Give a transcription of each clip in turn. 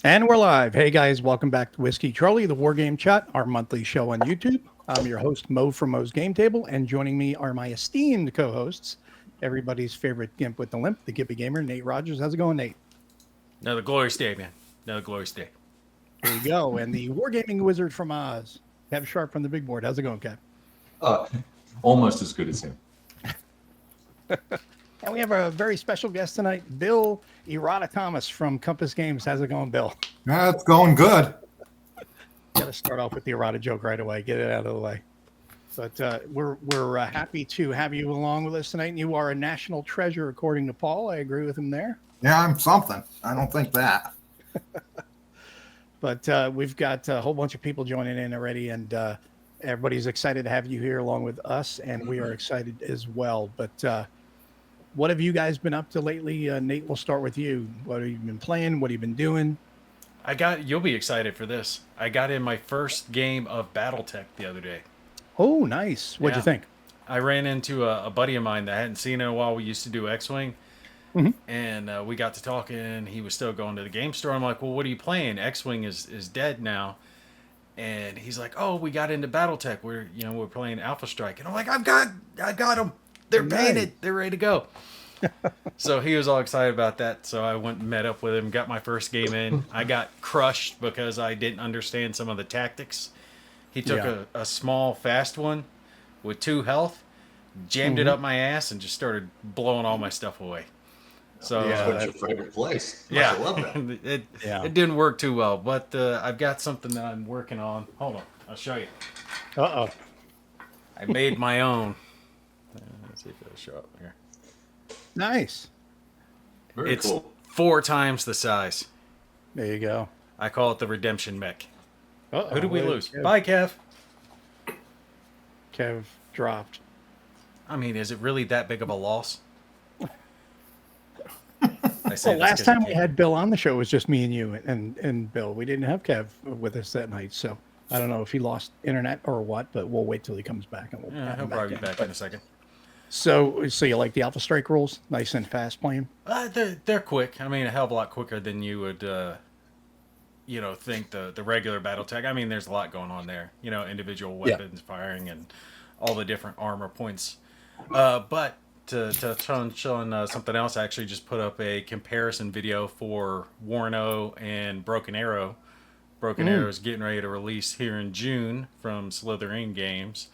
And we're live. Hey guys, welcome back to Whiskey Charlie, the War Game Chat, our monthly show on YouTube. I'm your host, Mo from Mo's Game Table, and joining me are my esteemed co-hosts, everybody's favorite Gimp with the Limp, the Gimpy Gamer, Nate Rogers. How's it going, Nate? Another glorious day, man. Another glorious day. Here you go. And the Wargaming Wizard from Oz, Kev Sharp from the big board. How's it going, Kev? Uh, Almost as good as him. And we have a very special guest tonight, Bill Errata Thomas from Compass Games. How's it going, Bill? It's going good. Got to start off with the errata joke right away. Get it out of the way. But we're happy to have you along with us tonight. And you are a national treasure, according to Paul. I agree with him there. Yeah, I'm something. I don't think that. But we've got a whole bunch of people joining in already, and everybody's excited to have you here along with us, and we are excited as well. But what have you guys been up to lately? Nate, we'll start with you. What have you been playing? What have you been doing? You'll be excited for this. I got in my first game of BattleTech the other day. Oh, nice. What'd you think? I ran into a buddy of mine that I hadn't seen in a while. We used to do X-Wing. And we got to talking. He was still going to the game store. I'm like, well, what are you playing? X-Wing is dead now. And he's like, oh, we got into BattleTech. We're playing Alpha Strike. And I'm like, I got them. They're painted. They're ready to go. So he was all excited about that. So I went and met up with him, got my first game in. I got crushed because I didn't understand some of the tactics. He took a small, fast one with 2 health, jammed it up my ass, and just started blowing all my stuff away. So That's your favorite place. yeah, I love that. it didn't work too well, but I've got something that I'm working on. Hold on, I'll show you. Uh-oh. I made my own. Let's see if it'll show up here. Nice. Very It's cool. 4 times the size. There you go. I call it the Redemption Mech. Uh-oh. Who did we Where'd lose? Kev- Bye, Kev. Kev dropped. I mean, is it really that big of a loss? I Well, this last 'cause time it we can't- had Bill on the show, it was just me and you and Bill. We didn't have Kev with us that night, so I don't know if he lost internet or what, but we'll wait till he comes back and we'll Yeah, have he'll him probably be in. back in a second. So you like the Alpha Strike rules? Nice and fast playing? They're quick. I mean, a hell of a lot quicker than you would, think the regular BattleTech. I mean, there's a lot going on there. Individual weapons firing and all the different armor points. But to touch on something else, I actually just put up a comparison video for Warno and Broken Arrow. Broken Arrow is getting ready to release here in June from Slytherin Games,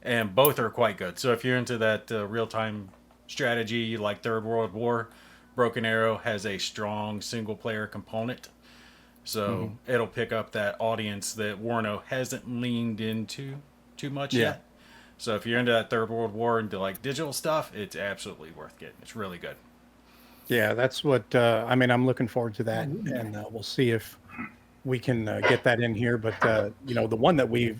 and both are quite good. So if you're into that real-time strategy, you like Third World War, Broken Arrow has a strong single-player component. So it'll pick up that audience that Warno hasn't leaned into too much yet. So if you're into that Third World War and like digital stuff, it's absolutely worth getting. It's really good. Yeah, that's what I'm looking forward to that, and we'll see if we can get that in here. But the one that we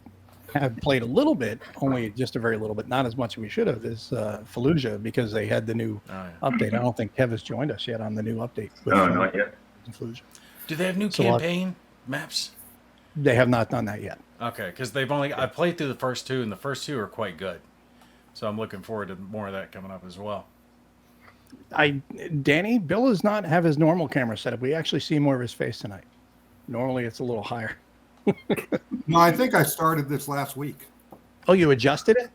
have played a little bit, only just a very little bit, not as much as we should have, is Fallujah, because they had the new update. I don't think Kev has joined us yet on the new update. No, not yet. Fallujah. Do they have new campaign maps? They have not done that yet. Okay, because I played through the first 2, and the first 2 are quite good. So I'm looking forward to more of that coming up as well. Danny, Bill does not have his normal camera set up. We actually see more of his face tonight. Normally it's a little higher. No, I think I started this last week. Oh, you adjusted it?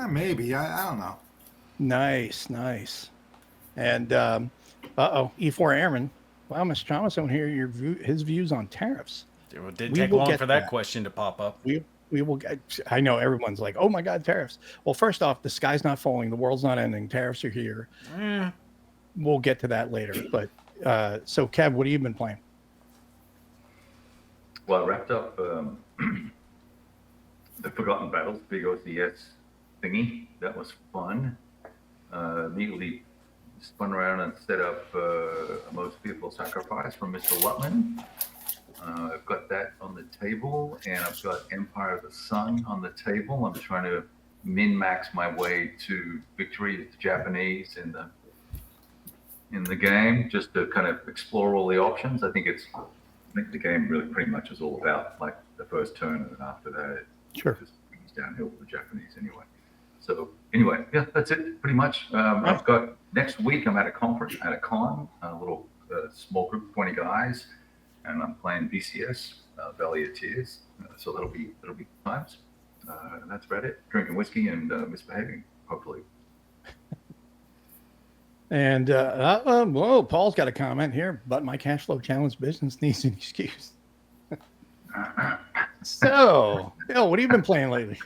Maybe. I don't know. Nice. And E4 Airman. Wow, Mr. Thomas, I want to hear his views on tariffs. It didn't take long for that question to pop up. We will get. I know everyone's like, "Oh my God, tariffs!" Well, first off, the sky's not falling, the world's not ending, tariffs are here. We'll get to that later. But so, Kev, what have you been playing? Well, I wrapped up the Forgotten Battles big OCS thingy. That was fun. Immediately spun around and set up a Most Fearful Sacrifice from Mr. Lutman. I've got that on the table, and I've got Empire of the Sun on the table. I'm trying to min-max my way to victory with the Japanese in the game, just to kind of explore all the options. I think the game really pretty much is all about like the first turn, and then after that, Sure. it just goes downhill with the Japanese anyway. So anyway, yeah, that's it pretty much. I've got next week. I'm at a conference, at a con, a little small group of 20 guys. and I'm playing BCS, Valley of Tears. So that'll be times. And that's about it. Drinking whiskey and misbehaving, hopefully. And whoa, Paul's got a comment here. But my cash flow challenge business needs an excuse. So, Bill, what have you been playing lately?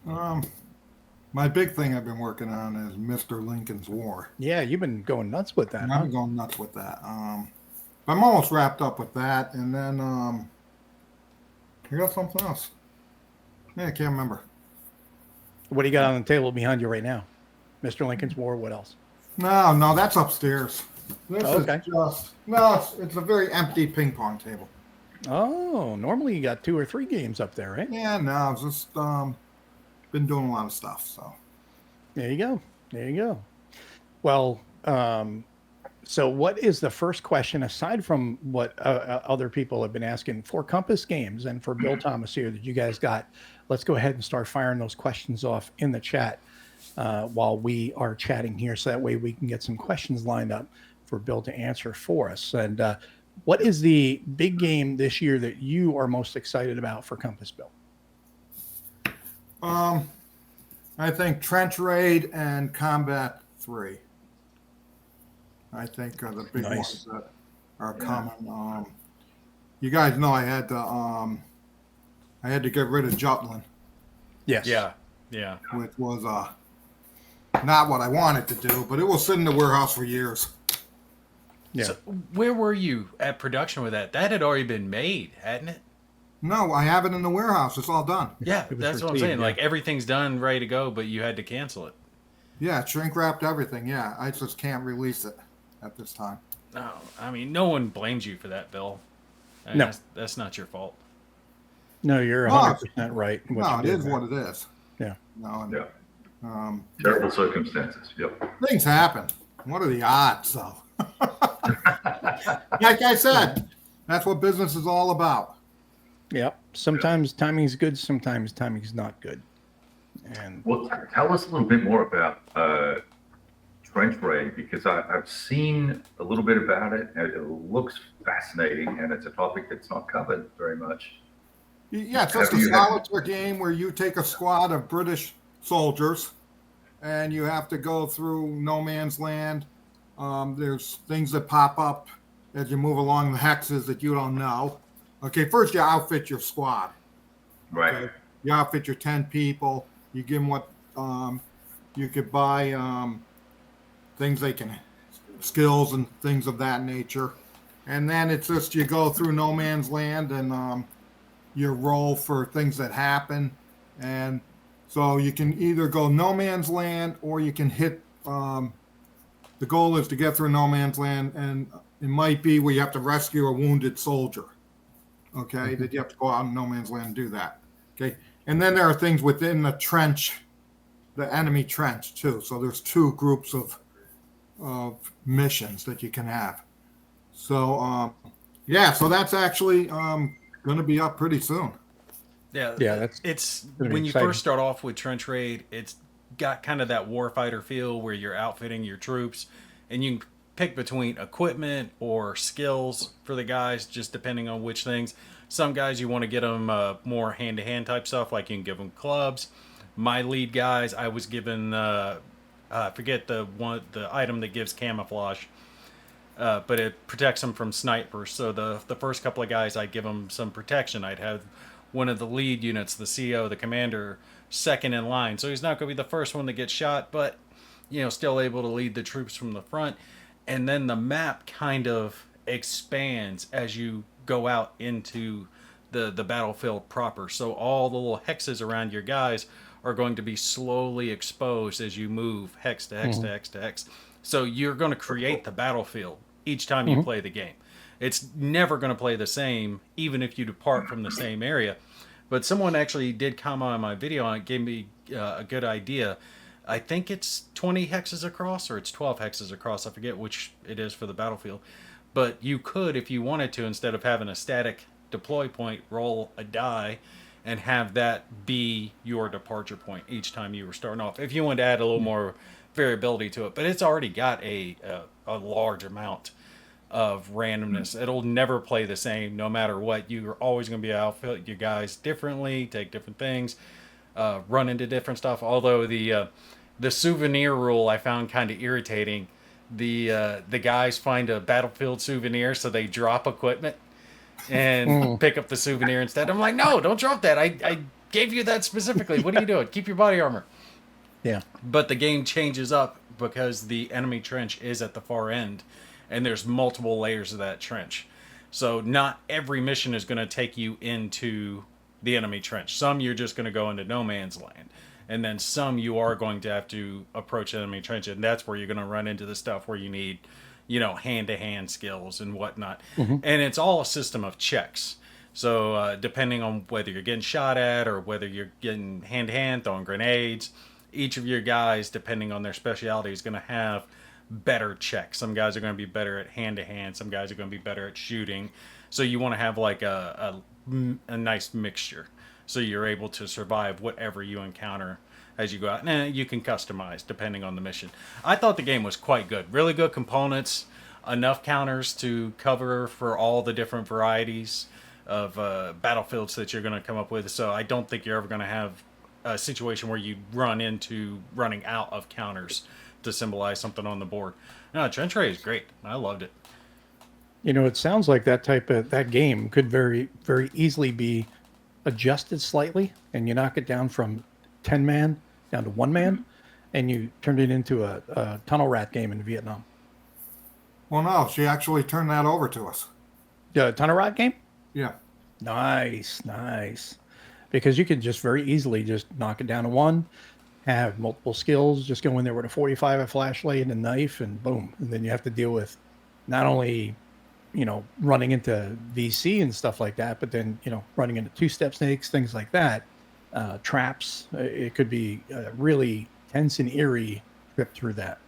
My big thing I've been working on is Mr. Lincoln's War. Yeah, you've been going nuts with that. And Huh? I've been going nuts with that. I'm almost wrapped up with that, and then you got something else. Yeah, I can't remember. What do you got on the table behind you right now? Mr. Lincoln's War. What else? No, that's upstairs. This Okay. is just no. It's a very empty ping pong table. Oh, normally you got 2 or 3 games up there, right? Yeah, no, it's just been doing a lot of stuff. So There you go. There you go. Well, so what is the first question, aside from what other people have been asking for Compass Games and for Bill Thomas here that you guys got? Let's go ahead and start firing those questions off in the chat while we are chatting here, so that way we can get some questions lined up for Bill to answer for us. And what is the big game this year that you are most excited about for Compass, Bill? I think Trench Raid and Combat 3. I think are the big Nice. ones that are coming. You guys know I had to get rid of Jutland, Yes. Yeah. which was not what I wanted to do, but it will sit in the warehouse for years. Yeah. So where were you at production with that? That had already been made, hadn't it? No, I have it in the warehouse. It's all done. Yeah, It was that's what I'm received, saying. yeah. Like everything's done, ready to go, but you had to cancel it. Yeah, shrink wrapped everything. Yeah, I just can't release it at this time. No, I mean, no one blames you for that, Bill. I mean, No. that's not your fault. No, you're 100% right. in what No, you it did is there. what it is. Yeah. No, and, Yeah. Terrible circumstances. Yep. things happen. What are the odds, though? Like I said, that's what business is all about. Yep. Sometimes timing's good, sometimes timing's not good. And Well, tell us a little bit more about Trench Raid, because I've seen a little bit about it, and it looks fascinating, and it's a topic that's not covered very much. Yeah, it's just a solitaire game where you take a squad of British soldiers and you have to go through no man's land. There's things that pop up as you move along the hexes that you don't know. Okay, first you outfit your squad. Right. Okay? You outfit your 10 people. You give them what you could buy things they can, skills and things of that nature. And then it's just you go through no man's land and you roll for things that happen. And so you can either go no man's land or you can hit. The goal is to get through no man's land, and it might be where you have to rescue a wounded soldier. Okay, that you have to go out in no man's land and do that. Okay, and then there are things within the trench, the enemy trench too. So there's 2 groups of missions that you can have. So yeah, so that's actually going to be up pretty soon. Yeah, that's it's gonna be when you exciting. first start off with Trench Raid, it's got kind of that warfighter feel where you're outfitting your troops, and you can pick between equipment or skills for the guys, just depending on which things. Some guys you want to get them more hand-to-hand type stuff, like you can give them clubs. My lead guys, I was given I forget the item that gives camouflage. But it protects them from snipers. So the first couple of guys, I'd give them some protection. I'd have one of the lead units, the CO, the commander, second in line. So he's not going to be the first one that gets shot, but still able to lead the troops from the front. And then the map kind of expands as you go out into the battlefield proper. So all the little hexes around your guys are going to be slowly exposed as you move hex to hex to hex to hex. So you're going to create the battlefield each time you play the game. It's never going to play the same, even if you depart from the same area. But someone actually did comment on my video and it gave me a good idea. I think it's 20 hexes across or it's 12 hexes across. I forget which it is for the battlefield. But you could, if you wanted to, instead of having a static deploy point, roll a die and have that be your departure point each time you were starting off. If you wanted to add a little more variability to it. But it's already got a large amount of randomness. It'll never play the same no matter what. You're always going to be outfit your guys differently, take different things, run into different stuff. Although the souvenir rule I found kind of irritating. The guys find a battlefield souvenir, so they drop equipment and pick up the souvenir instead. I'm like, no, don't drop that. I gave you that specifically. What are you doing? Keep your body armor. Yeah. But the game changes up because the enemy trench is at the far end, and there's multiple layers of that trench. So not every mission is going to take you into the enemy trench. Some you're just going to go into no man's land. And then some you are going to have to approach enemy trench, and that's where you're going to run into the stuff where you need, hand-to-hand skills and whatnot. And it's all a system of checks. So depending on whether you're getting shot at or whether you're getting hand-to-hand, throwing grenades, each of your guys, depending on their specialty, is going to have better checks. Some guys are going to be better at hand-to-hand. Some guys are going to be better at shooting. So you want to have like a nice mixture, so you're able to survive whatever you encounter as you go out. And you can customize depending on the mission. I thought the game was quite good. Really good components, enough counters to cover for all the different varieties of battlefields that you're going to come up with. So I don't think you're ever going to have a situation where you run into running out of counters to symbolize something on the board. No, Trench Raid is great. I loved it. It sounds like that game could very, very easily be adjusted slightly, and you knock it down from 10 man down to 1 man, and you turned it into a tunnel rat game in Vietnam. Well, no, she actually turned that over to us. The tunnel rat game? Yeah. Nice. Because you could just very easily just knock it down to 1, have multiple skills, just go in there with a 45, a flashlight, and a knife, and boom. And then you have to deal with not only running into VC and stuff like that, but then, running into two-step snakes, things like that, traps. It could be a really tense and eerie trip through that.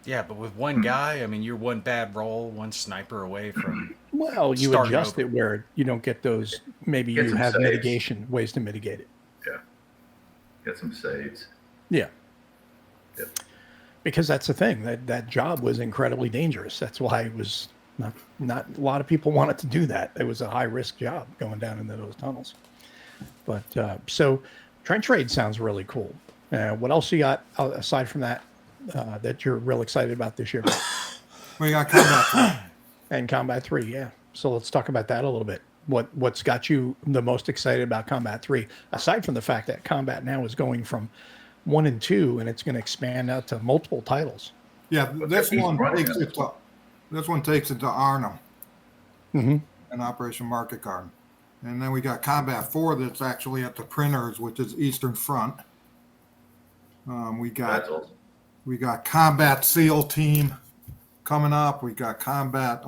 Yeah, but with one guy, you're one bad roll, one sniper away from. Well, you adjust it where you don't get those. Maybe you have saves. mitigation ways to mitigate it. Yeah. Get some saves. Yeah. Yep. Because that's the thing. That job was incredibly dangerous. That's why it was not a lot of people wanted to do that. It was a high risk job going down into those tunnels. But so Trench Raid sounds really cool. What else you got aside from that that you're real excited about this year? We got Combat 3. And Combat 3, yeah. So let's talk about that a little bit. What's got you the most excited about Combat 3, aside from the fact that Combat now is going from 1 and 2, and it's going to expand out to multiple titles. Yeah, this one takes it to Arnhem and Operation Market Garden. And then we got Combat 4 that's actually at the printers, which is Eastern Front. We got Combat SEAL Team coming up. We got Combat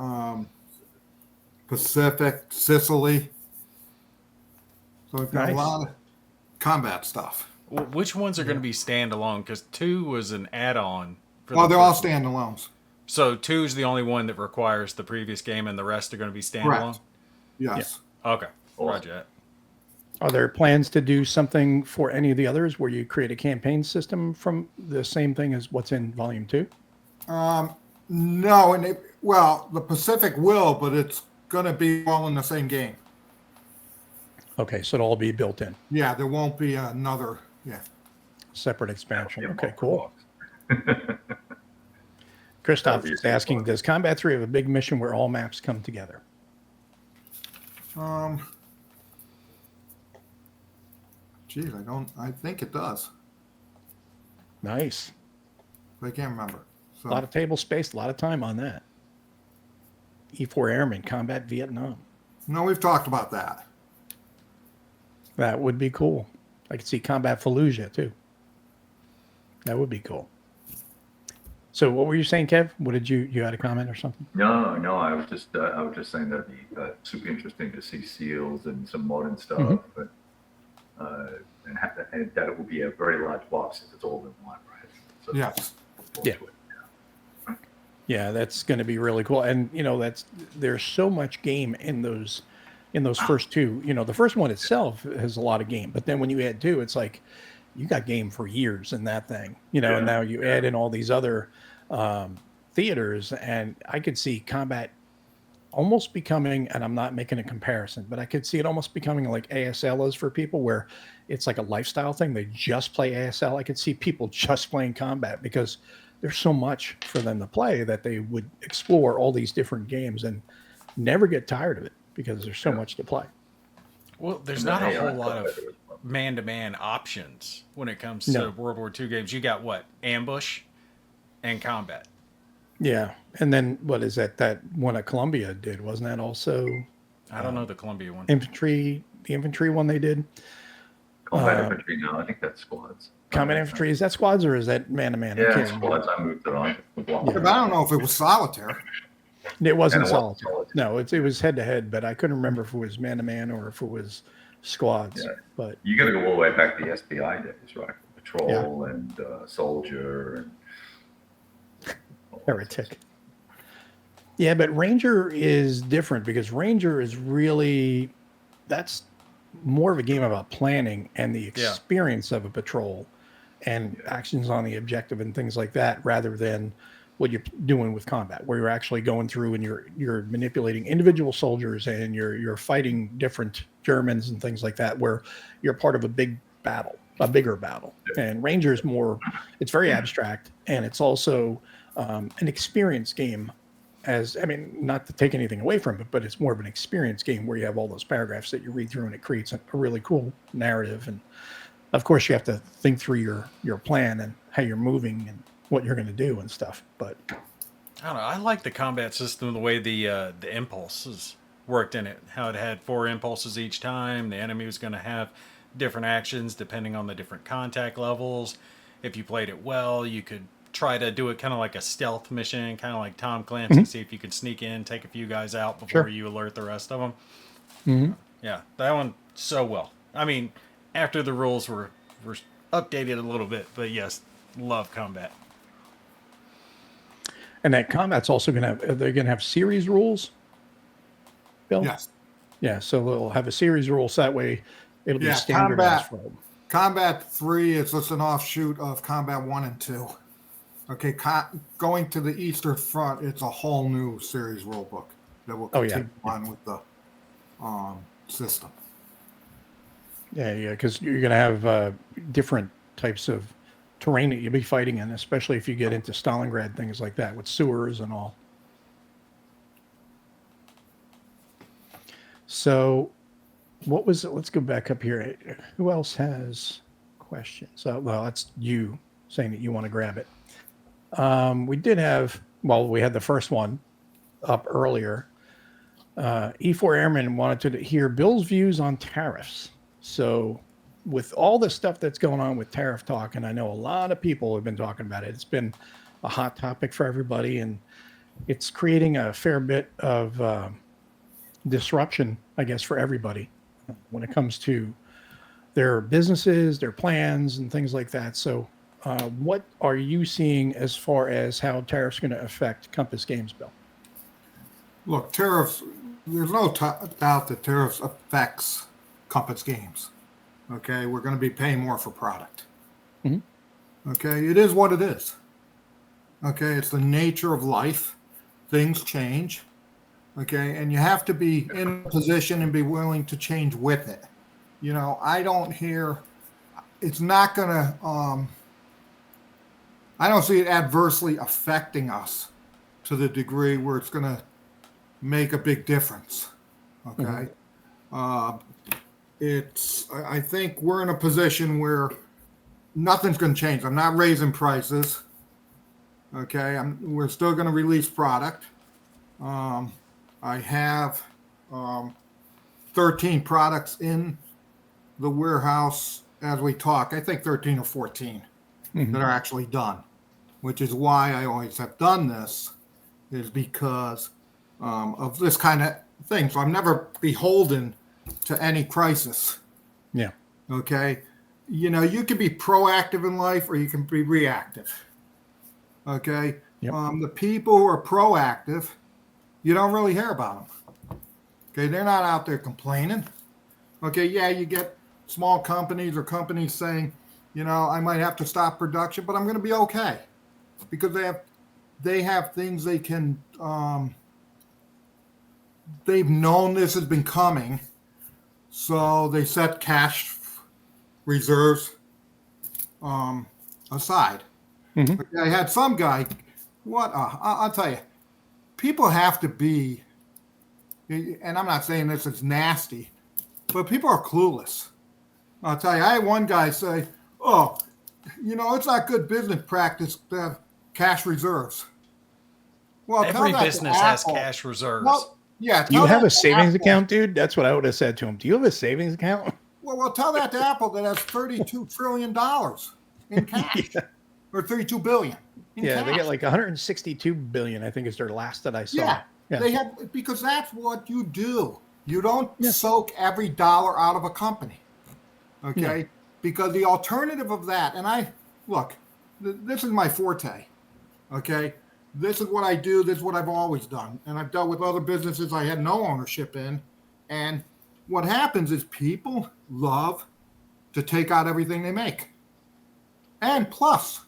Pacific, Sicily. So we've got a lot of combat stuff. Well, which ones are going to be standalone? Because 2 was an add-on. They're all standalones. So 2 is the only one that requires the previous game, and the rest are going to be standalone? Correct. Yes. Yeah. Okay. Roger that. Are there plans to do something for any of the others where you create a campaign system from the same thing as what's in Volume 2? No, and the Pacific will, but it's going to be all in the same game. Okay, so it'll all be built in. Yeah, there won't be another. Yeah. Separate expansion. Okay, cool. Christoph is asking, does Combat 3 have a big mission where all maps come together? Geez, I think it does. Nice. I can't remember. So. A lot of table space, a lot of time on that. E4 Airmen, Combat Vietnam. No, we've talked about that. That would be cool. I could see Combat Fallujah too. That would be cool. So what were you saying, Kev? What did you had a comment or something? No, I was just saying that'd be super interesting to see seals and some modern stuff, but and that it will be a very large box if it's all in one, right? So yes. Yeah. Yeah, that's going to be really cool. And there's so much game in those first 2. The first one itself has a lot of game, but then when you add 2, it's like you got game for years in that thing. And now you add in all these other theaters, and I could see combat almost becoming, and I'm not making a comparison, but I could see it almost becoming like ASL is for people, where it's like a lifestyle thing. They just play ASL. I could see people just playing combat because there's so much for them to play that they would explore all these different games and never get tired of it because there's so much to play. Well, there's And not then a whole AI lot of combat was fun. man-to-man options when it comes No. to World War II games. You got what? Ambush and combat. Yeah. And then what is that? That one at Columbia did, wasn't that also I don't know the Columbia one. infantry? The infantry one they did? Combat infantry, no, I think that's squads. Combat infantry, is that squads or is that man to man? Yeah, squads. I moved it on. But I don't know if it was solitaire. It wasn't And it wasn't solitaire. solitaire. No, it was head to head, but I couldn't remember if it was man to man or if it was squads. Yeah. But You got to go all the way back to the SPI days, right? Patrol and soldier and heretic. Yeah, but Ranger is different because Ranger is really, that's more of a game about planning and the experience of a patrol and actions on the objective and things like that, rather than what you're doing with combat, where you're actually going through and you're manipulating individual soldiers and you're fighting different Germans and things like that, where you're part of a big battle, a bigger battle. And Ranger is more, it's very abstract, and it's also an experience game. As I mean, not to take anything away from it, but it's more of an experience game where you have all those paragraphs that you read through, and it creates a really cool narrative. And of course, you have to think through your plan and how you're moving and what you're going to do and stuff. But I don't know. I like the combat system, the way the impulses worked in it. How it had 4 impulses each time. The enemy was going to have different actions depending on the different contact levels. If you played it well, you could try to do it kind of like a stealth mission, kind of like Tom Clancy. See if you could sneak in, take a few guys out before you alert the rest of them. Yeah, that one so well. I mean, after the rules were updated a little bit, but yes, love combat. and that combat's also going to have, they're going to have series rules. Bill? Yes. Yeah, so they'll have a series rules, that way it'll be Yeah, standardized for them. Combat 3 is just an offshoot of Combat 1 and 2. Okay, going to the Eastern Front, it's a whole new series rulebook that will continue on with the system. Yeah, because you're going to have different types of terrain that you'll be fighting in, especially if you get into Stalingrad, things like that, with sewers and all. So, what was it? Let's go back up here. Who else has questions? Well, that's you saying that you want to grab it. We did have, we had the first one up earlier. E4 Airman wanted to hear Bill's views on tariffs. So with all the stuff that's going on with tariff talk, and I know a lot of people have been talking about it, it's been a hot topic for everybody, and it's creating a fair bit of disruption, I guess, for everybody when it comes to their businesses, their plans, and things like that. So what are you seeing as far as how tariffs are going to affect Compass Games, Bill? Look, tariffs, there's no doubt that tariffs affects Compass Games. Okay, we're going to be paying more for product. Okay, it is what it is. Okay, it's the nature of life. Things change. Okay, and you have to be in a position and be willing to change with it. You know, I don't hear, it's not going to, I don't see it adversely affecting us to the degree where it's going to make a big difference. Okay. I think we're in a position where nothing's going to change. I'm not raising prices. Okay. We're still going to release product. I have 13 products in the warehouse as we talk. I think 13 or 14 that are actually done, which is why I always have done this, is because of this kind of thing. So I'm never beholden to any crisis. Yeah. Okay. You know, you can be proactive in life or you can be reactive. Okay. Yep. The people who are proactive, you don't really hear about them. Okay. They're not out there complaining. Okay. Yeah. You get small companies or companies saying, you know, I might have to stop production, but I'm going to be okay because they have they have things they can. They've known this has been coming, so they set cash reserves aside. Mhm. I had some guy. I'll tell you, people have to be, and I'm not saying this is nasty, but people are clueless. I'll tell you, I had one guy say, "Oh, it's not good business practice to have cash reserves." Well, tell Every that to business has Apple. cash reserves. Well, yeah, Do you tell have that a to savings Apple. account, dude? That's what I would have said to him. Do you have a savings account? Well, tell that to Apple that has $32 trillion in cash, Yeah. or 32 billion in Yeah, cash. they get like 162 billion, I think is their last that I saw. Yeah, Yeah. they have, because that's what you do. You don't Yeah. soak every dollar out of a company, okay? Because the alternative of that, and look, this is my forte, okay? This is what I do. This is what I've always done, and I've dealt with other businesses I had no ownership in, and what happens is people love to take out everything they make, and plus,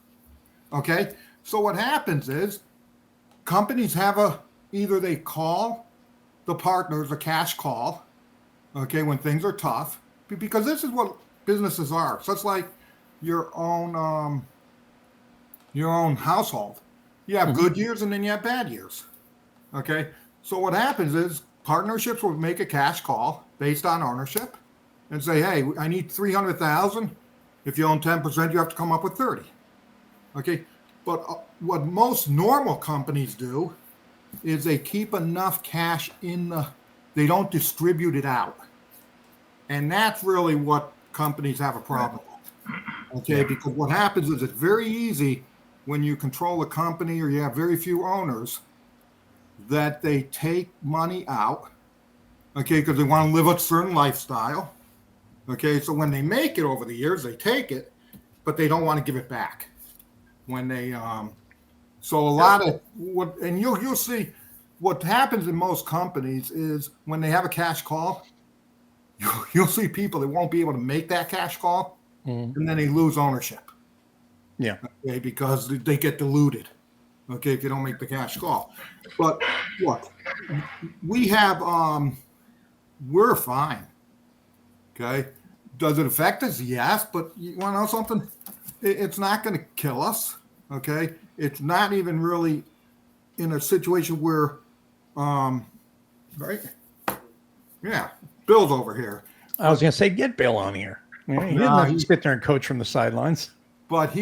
okay? So what happens is companies have either they call the partners a cash call, okay, when things are tough, because this is what businesses are. So it's like your own household. You have good years and then you have bad years, okay. So what happens is partnerships will make a cash call based on ownership and say, hey, I need 300,000. If you own 10%, you have to come up with 30. Okay, but what most normal companies do is they keep enough cash they don't distribute it out. And that's really what companies have a problem with. Okay, because what happens is it's very easy when you control a company or you have very few owners that they take money out, okay, because they want to live a certain lifestyle. Okay, so when they make it over the years, they take it, but they don't want to give it back. When they so a lot of what, and you'll see what happens in most companies is when they have a cash call, you'll see people that won't be able to make that cash call, and then they lose ownership. Yeah. Okay, because they get diluted. Okay, if you don't make the cash call. But look, we have we're fine. Okay. Does it affect us? Yes, but you want to know something? It's not going to kill us. Okay. It's not even really in a situation where, right? Yeah. Bill's over here. I was going to say, get Bill on here. Yeah, he didn't have to sit there and coach from the sidelines. But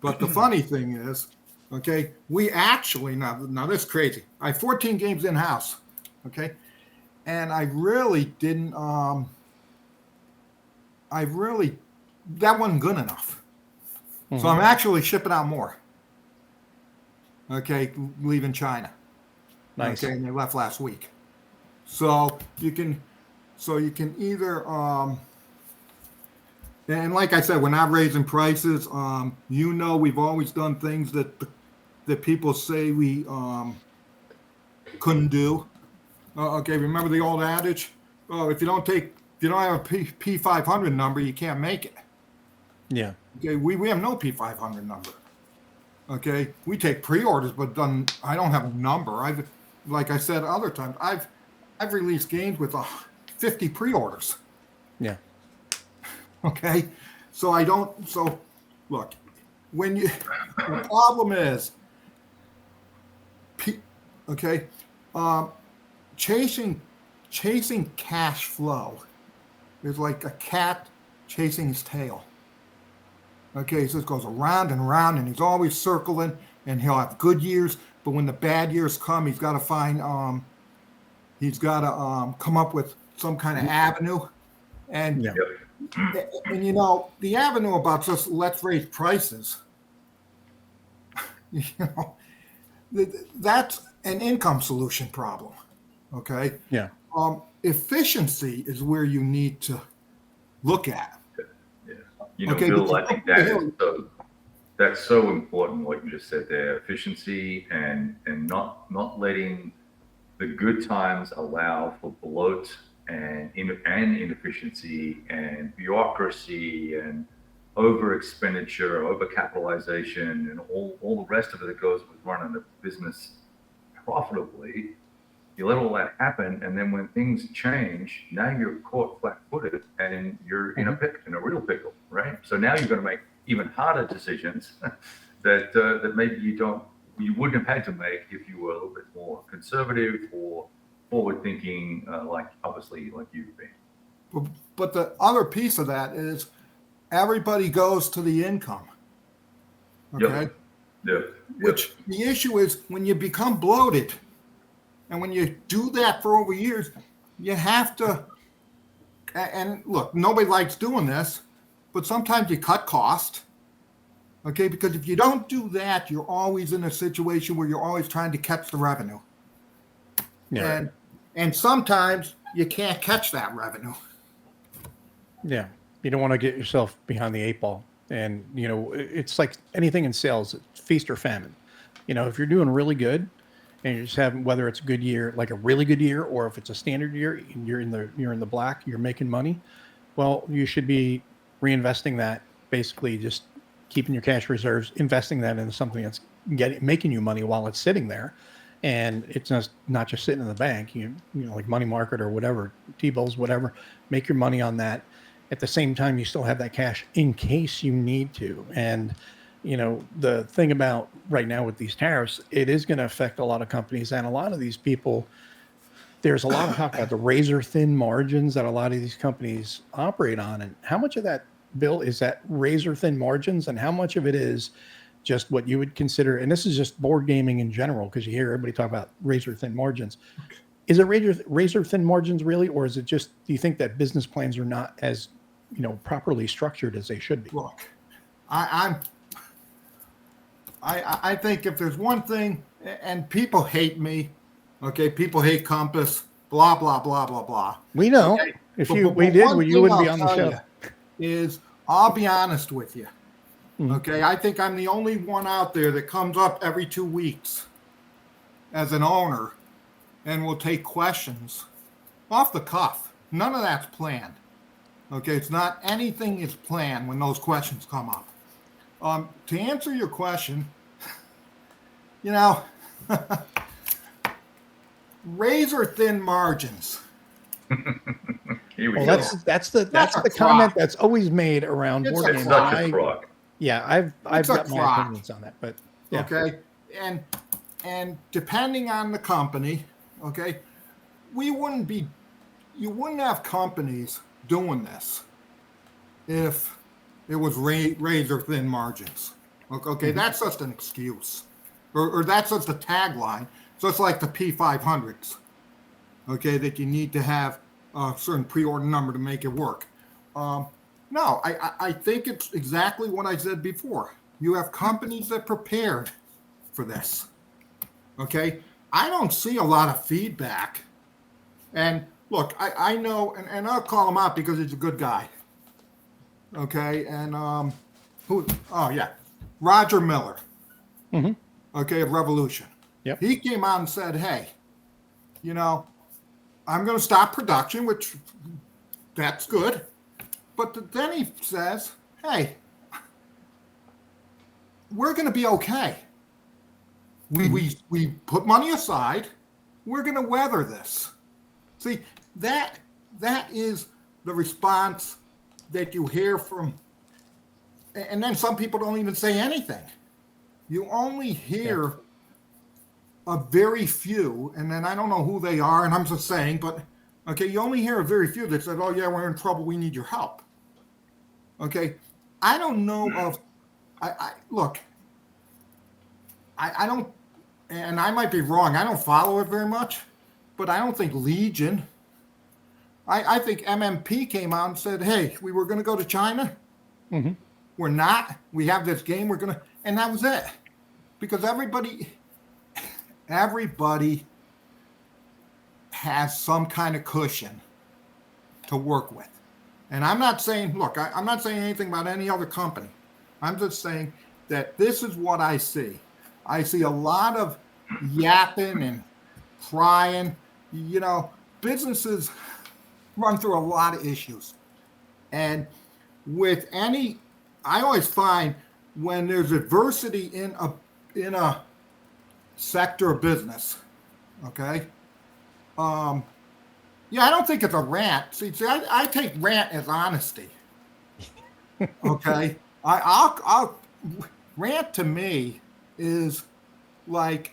but the funny thing is, okay, we actually, now this is crazy. I have 14 games in house. Okay. And I really didn't, that wasn't good enough. So I'm actually shipping out more. Okay, leaving China. Nice. Okay, and they left last week. So you can either and like I said, we're not raising prices. We've always done things that people say we couldn't do. Okay, remember the old adage? Oh, if you don't have a P500 number, you can't make it. Yeah. Okay, we have no P500 number. Okay, we take pre-orders, but I don't have a number. Like I said other times, I've released games with 50 pre-orders. Yeah. Okay, so I don't. So look, the problem is, okay, chasing cash flow is like a cat chasing his tail. Okay, so it goes around and around, and he's always circling, and he'll have good years, but when the bad years come, he's got to come up with some kind of avenue, and the avenue about just let's raise prices, that's an income solution problem. Okay. Yeah. Efficiency is where you need to look at. Yeah. Bill, I think that's so important. What you just said there, efficiency and not letting the good times allow for bloat and inefficiency and bureaucracy and over expenditure, over capitalization, and all the rest of it that goes with running a business profitably. You let all that happen, and then when things change, now you're caught flat-footed, and you're in a real pickle, right? So now you're going to make even harder decisions that maybe you wouldn't have had to make if you were a little bit more conservative or forward-thinking, like you've been. But the other piece of that is everybody goes to the income. Okay. Yep. Which the issue is when you become bloated, and when you do that for over years, you have to. And look, nobody likes doing this, but sometimes you cut cost. Okay, because if you don't do that, you're always in a situation where you're always trying to catch the revenue. Yeah. And sometimes you can't catch that revenue. Yeah. You don't want to get yourself behind the 8 ball. And, it's like anything in sales, it's feast or famine. If you're doing really good and you're just having, whether it's a good year, like a really good year, or if it's a standard year and you're in the black, you're making money. Well, you should be reinvesting that, basically just keeping your cash reserves, investing that into something that's making you money while it's sitting there. And it's not just sitting in the bank, like money market or whatever, T-bills, whatever, make your money on that. At the same time, you still have that cash in case you need to. And, the thing about right now with these tariffs, it is going to affect a lot of companies and a lot of these people. There's a lot of talk about the razor thin margins that a lot of these companies operate on. And how much of that, Bill, is that razor thin margins, and how much of it is just what you would consider, and this is just board gaming in general, because you hear everybody talk about razor thin margins. Is it razor thin margins really, or is it just, do you think that business plans are not as, properly structured as they should be? Look, I think if there's one thing, and people hate me, okay, people hate Compass, blah, blah, blah, blah, blah. We know. Okay? If But you wouldn't be on the show. I'll be honest with you. Mhm. Okay, I think I'm the only one out there that comes up every 2 weeks as an owner and will take questions off the cuff. None of that's planned. Okay, it's not anything is planned when those questions come up. To answer your question, razor thin margins. Here we Well, go. that's the a comment crock. that's always made around It's board a games. Such a crock. Yeah, I've It's a got my crock. opinions on that, but yeah. Okay, and depending on the company, okay, you wouldn't have companies doing this if it was razor thin margins. Okay, that's just an excuse, or that's just a tagline. So it's like the P500s, okay, that you need to have a certain pre-order number to make it work. No, I think it's exactly what I said before. You have companies that prepared for this. Okay, I don't see a lot of feedback. And look, I know, and I'll call him out because he's a good guy. Okay, and who? Oh yeah, Roger Miller. Mm-hmm. Okay, of Revolution. Yep. He came out and said, "Hey, I'm going to stop production," which that's good. But then he says, "Hey, we're going to be okay. We put money aside. We're going to weather this." See, that is the response that you hear from, and then some people don't even say anything. You only hear a very few, and then I don't know who they are, and I'm just saying, but okay, you only hear a very few that said, "Oh yeah, we're in trouble. We need your help." Okay, I don't know of. Look. I don't, and I might be wrong. I don't follow it very much, but I don't think Legion. I think MMP came out and said, "Hey, we were going to go to China. Mm-hmm. We're not. We have this game. We're going to," and that was it, because everybody has some kind of cushion to work with. And I'm not saying, look, I'm not saying anything about any other company. I'm just saying that this is what I see. I see a lot of yapping and crying. Businesses run through a lot of issues. And with any I always find when there's adversity in a sector of business, okay. Yeah, I don't think it's a rant. See, I take rant as honesty. Okay, I'll rant to me is like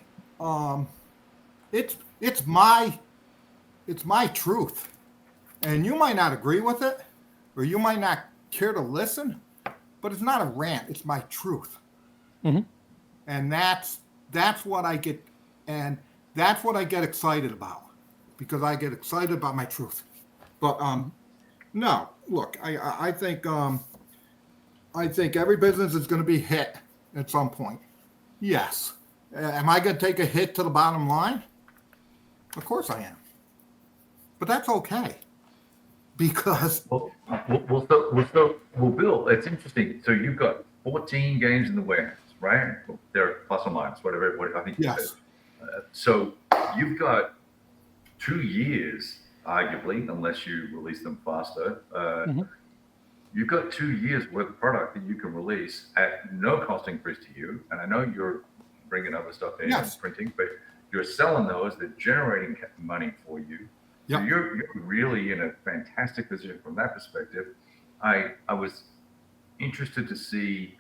it's my truth, and you might not agree with it, or you might not care to listen, but it's not a rant. It's my truth, and that's what I get, and that's what I get excited about, because I get excited about my truth. But no, look, I think every business is going to be hit at some point. Yes. Am I going to take a hit to the bottom line? Of course I am. But that's okay, because Well, Bill, it's interesting. So you've got 14 games in the warehouse, right? They're plus or minus, whatever I think you yes, said. So you've got 2 years, arguably, unless you release them faster. You've got 2 years worth of product that you can release at no cost increase to you. And I know you're bringing other stuff in Yes. and printing, but you're selling those. They're generating money for you. So Yep. you're really in a fantastic position from that perspective. I was interested to see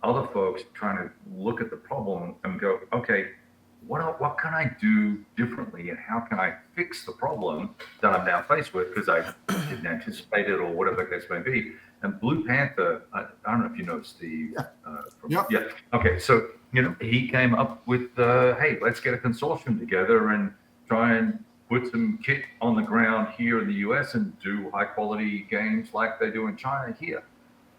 other folks trying to look at the problem and go, okay, what can I do differently, and how can I fix the problem that I'm now faced with because I didn't anticipate it, or whatever the case may be. And Blue Panther, I don't know if you know Steve. Yeah. Okay, so he came up with, hey, let's get a consortium together and try and put some kit on the ground here in the US and do high quality games like they do in China here.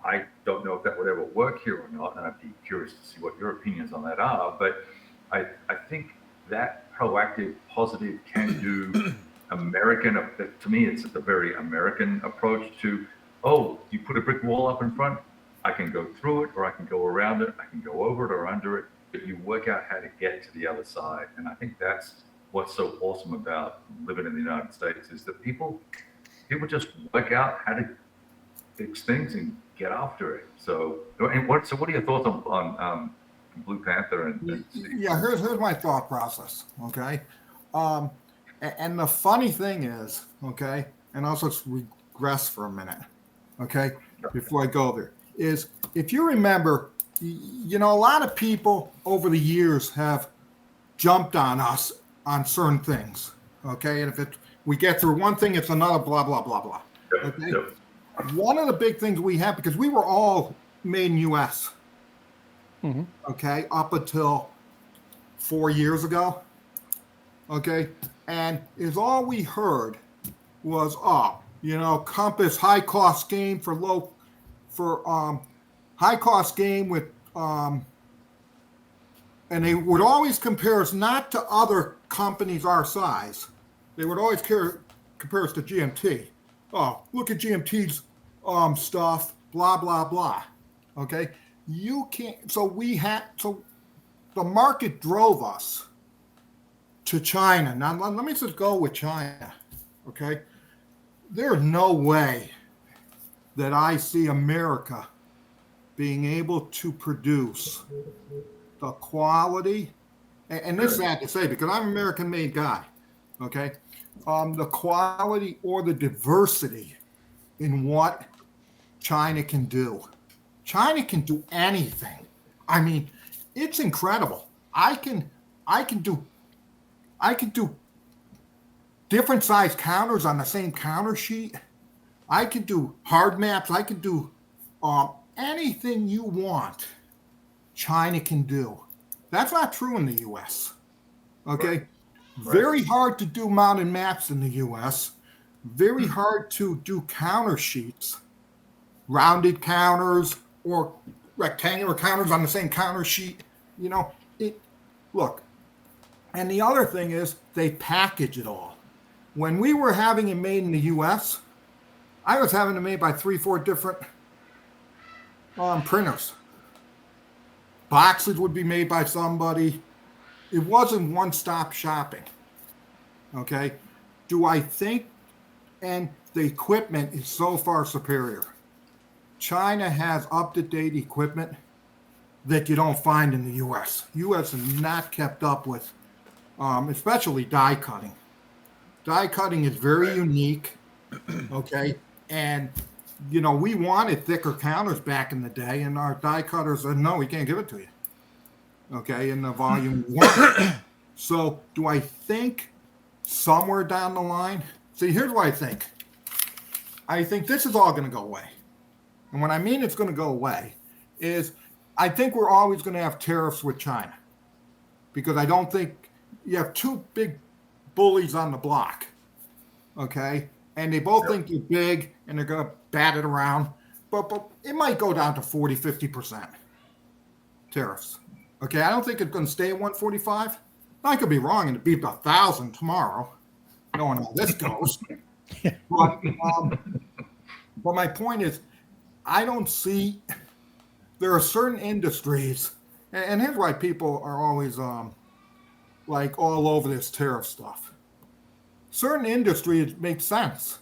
I don't know if that would ever work here or not, and I'd be curious to see what your opinions on that are. But I think that proactive, positive, can-do American, to me, it's a very American approach to, oh, you put a brick wall up in front, I can go through it, or I can go around it, I can go over it or under it, but you work out how to get to the other side. And I think that's what's so awesome about living in the United States, is that people just work out how to fix things and get after it. So what are your thoughts on Blue Panther and yeah, here's my thought process, okay? And the funny thing is, okay, and I'll just regress for a minute, okay, before I go there, is if you remember, a lot of people over the years have jumped on us on certain things, okay? And if we get through one thing, it's another blah, blah, blah, blah, okay? One of the big things we have, because we were all made in U.S., okay, up until 4 years ago, okay, and is all we heard was, Compass high cost game high cost game with, and they would always compare us not to other companies our size. They would always compare us to GMT. Oh, look at GMT's stuff, blah, blah, blah. Okay. You can't, so the market drove us to China. Now, let me just go with China. Okay. There's no way that I see America being able to produce the quality, and this is sad to say because I'm an American made guy. Okay. The quality or the diversity in what China can do. China can do anything. I mean, it's incredible. I can do different size counters on the same counter sheet. I can do hard maps. I can do anything you want. China can do. That's not true in the U.S. Okay, right. Very hard to do mounted maps in the U.S. Very hard to do counter sheets, rounded counters or rectangular counters on the same counter sheet. Look, and the other thing is they package it all. When we were having it made in the U.S., I was having it made by 3-4 different printers. Boxes would be made by somebody. It wasn't one-stop shopping. Okay? Do I think, and the equipment is so far superior China has up-to-date equipment that you don't find in the U.S. U.S. has not kept up with, especially die cutting. Die cutting is very unique, okay? And, you know, we wanted thicker counters back in the day, and our die cutters said, no, we can't give it to you, okay, in the volume we want. So do I think somewhere down the line, see, here's what I think. I think this is all going to go away. And when I mean it's going to go away is I think we're always going to have tariffs with China, because I don't think you have two big bullies on the block, okay? And they both think they're big and they're going to bat it around, but it might go down to 40, 50% tariffs, okay? I don't think it's going to stay at 145. I could be wrong and it'd be 1,000 tomorrow, knowing how this goes. But my point is, I don't see, there are certain industries, and here's why people are always like all over this tariff stuff. Certain industries make sense,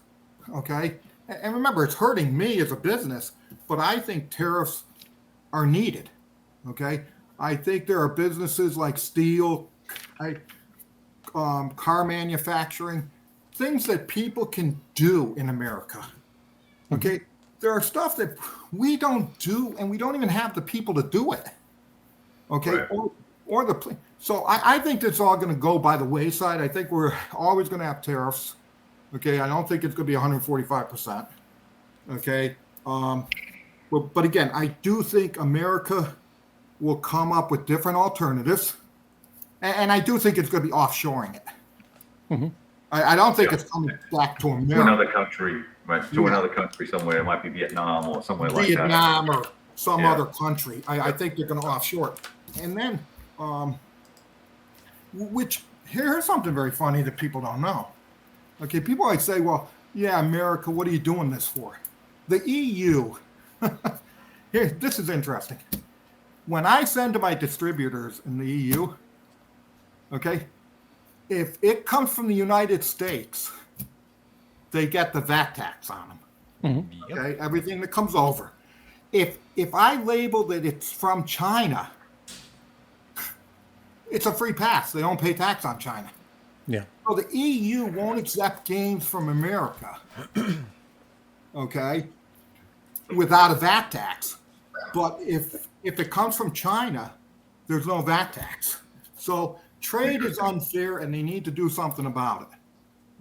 okay? And remember, it's hurting me as a business, but I think tariffs are needed, okay? I think there are businesses like steel, car manufacturing, things that people can do in America, okay? There are stuff that we don't do, and we don't even have the people to do it. Okay, right. or the so I think that's all going to go by the wayside. I think we're always going to have tariffs. Okay, I don't think it's going to be 145%. Okay, but again, I do think America will come up with different alternatives, and I do think it's going to be offshoring it. Mm-hmm. I don't think it's coming back to America. To another country. Right, to another country somewhere. It might be Vietnam or somewhere like that. Vietnam or some other country. I think they're going to offshore it. And then, which here's something very funny that people don't know. Okay, people always say, well, yeah, America, what are you doing this for? The EU. Here, this is interesting. When I send to my distributors in the EU, okay, if it comes from the United States, they get the VAT tax on them. Mm-hmm. Okay, everything that comes over. If I label that it's from China, it's a free pass. They don't pay tax on China. Yeah. So the EU won't accept games from America, okay, without a VAT tax. But if it comes from China, there's no VAT tax. So trade is unfair, and they need to do something about it.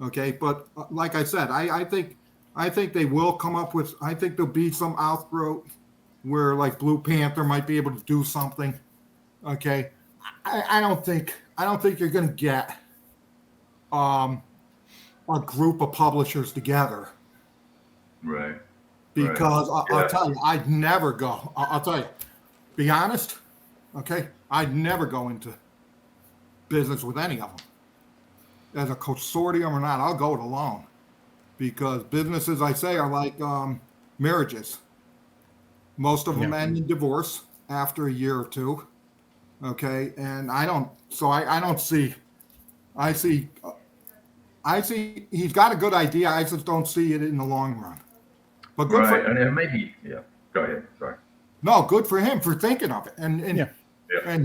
Okay, but like I said, I think they will come up with. I think there'll be some outgrowth where like Blue Panther might be able to do something. Okay, I don't think you're going to get a group of publishers together. Right. Because I'll tell you, I'd never go. I'll tell you, be honest. Okay, I'd never go into business with any of them. As a consortium or not, I'll go it alone, because businesses, I say, are like marriages. Most of them end in divorce after a year or two. Okay, and I don't see. I see he's got a good idea. I just don't see it in the long run. But good for him. And maybe, go ahead. Sorry. No, good for him for thinking of it, and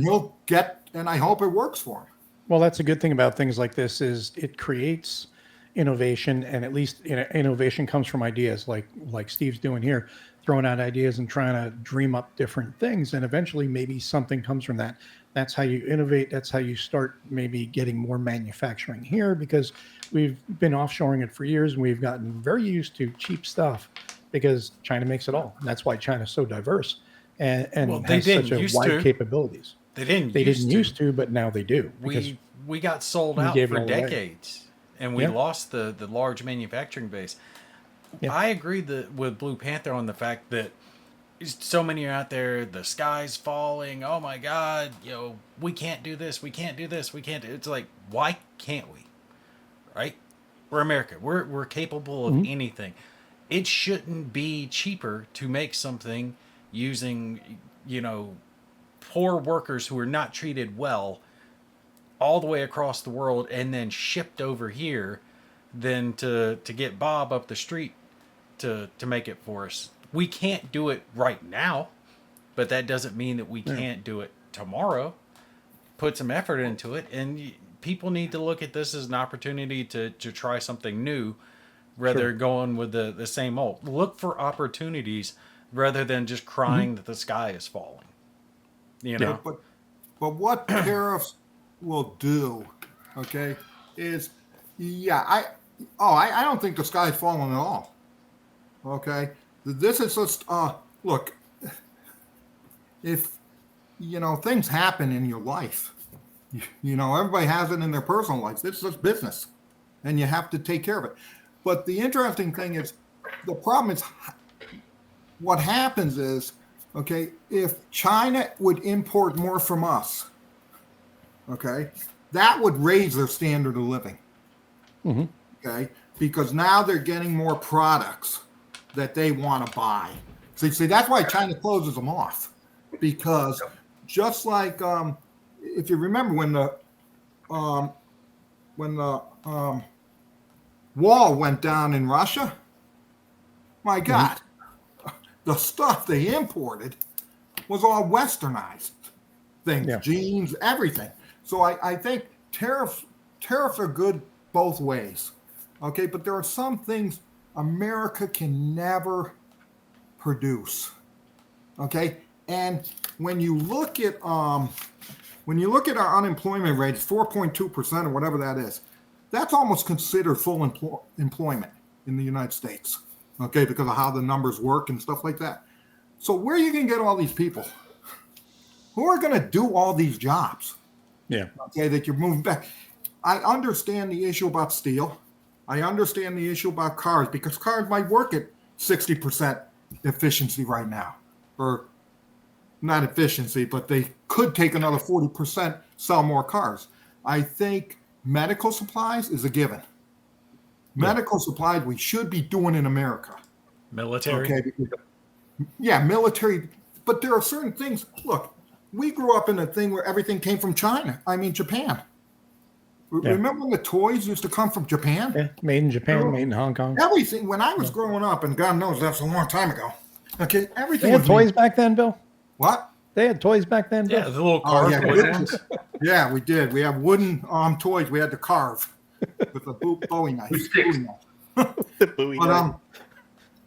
he'll get. And I hope it works for him. Well, that's a good thing about things like this is it creates innovation, and at least innovation comes from ideas like Steve's doing here, throwing out ideas and trying to dream up different things, and eventually maybe something comes from that. That's how you innovate. That's how you start maybe getting more manufacturing here, because we've been offshoring it for years, and we've gotten very used to cheap stuff because China makes it all. And that's why China's so diverse and has such a wide capabilities. They didn't used to, but now they do. We got sold out for decades, and we lost the large manufacturing base. Yeah. I agree with Blue Panther on the fact that so many are out there, the sky's falling, oh my God, we can't do this, we can't do this, we can't do. It's like, why can't we? Right? We're America. We're capable of anything. It shouldn't be cheaper to make something using, poor workers who are not treated well all the way across the world and then shipped over here than to get Bob up the street to make it for us. we can't do it right now, but that doesn't mean that we can't do it tomorrow. Put some effort into it, and people need to look at this as an opportunity to try something new rather than going with the same old. Look for opportunities rather than just crying that the sky is falling. You know? But what tariffs will do, okay, is, I don't think the sky's falling at all. Okay, this is just look. If things happen in your life, everybody has it in their personal life. This is just business, and you have to take care of it. But the interesting thing is, the problem is, what happens is, okay, if China would import more from us, okay, that would raise their standard of living. Okay, because now they're getting more products that they want to buy. So you see, that's why China closes them off, because just like if you remember when the wall went down in Russia, my God, the stuff they imported was all westernized things, jeans, everything. So I think tariffs are good both ways. Okay, but there are some things America can never produce. Okay, and when you look at our unemployment rate, it's 4.2% or whatever that is. That's almost considered full employment in the United States. Okay, because of how the numbers work and stuff like that. So where are you going to get all these people? Who are going to do all these jobs? Yeah. Okay, that you're moving back. I understand the issue about steel. I understand the issue about cars, because cars might work at 60% efficiency right now. Or not efficiency, but they could take another 40%, sell more cars. I think medical supplies is a given. Medical supplies we should be doing in America. Military? Okay. Yeah, military. But there are certain things. Look, we grew up in a thing where everything came from Japan. Yeah. Remember when the toys used to come from Japan? Yeah, made in Japan, made in Hong Kong. Everything. When I was growing up, and God knows that's a long time ago. Okay, everything. They had was toys back then, Bill? What? They had toys back then, Bill? Yeah, the little carved wood ones. Yeah, we did. We have wooden toys. We had to carve with a Bowie knife. Sticks. The Bowie But knife.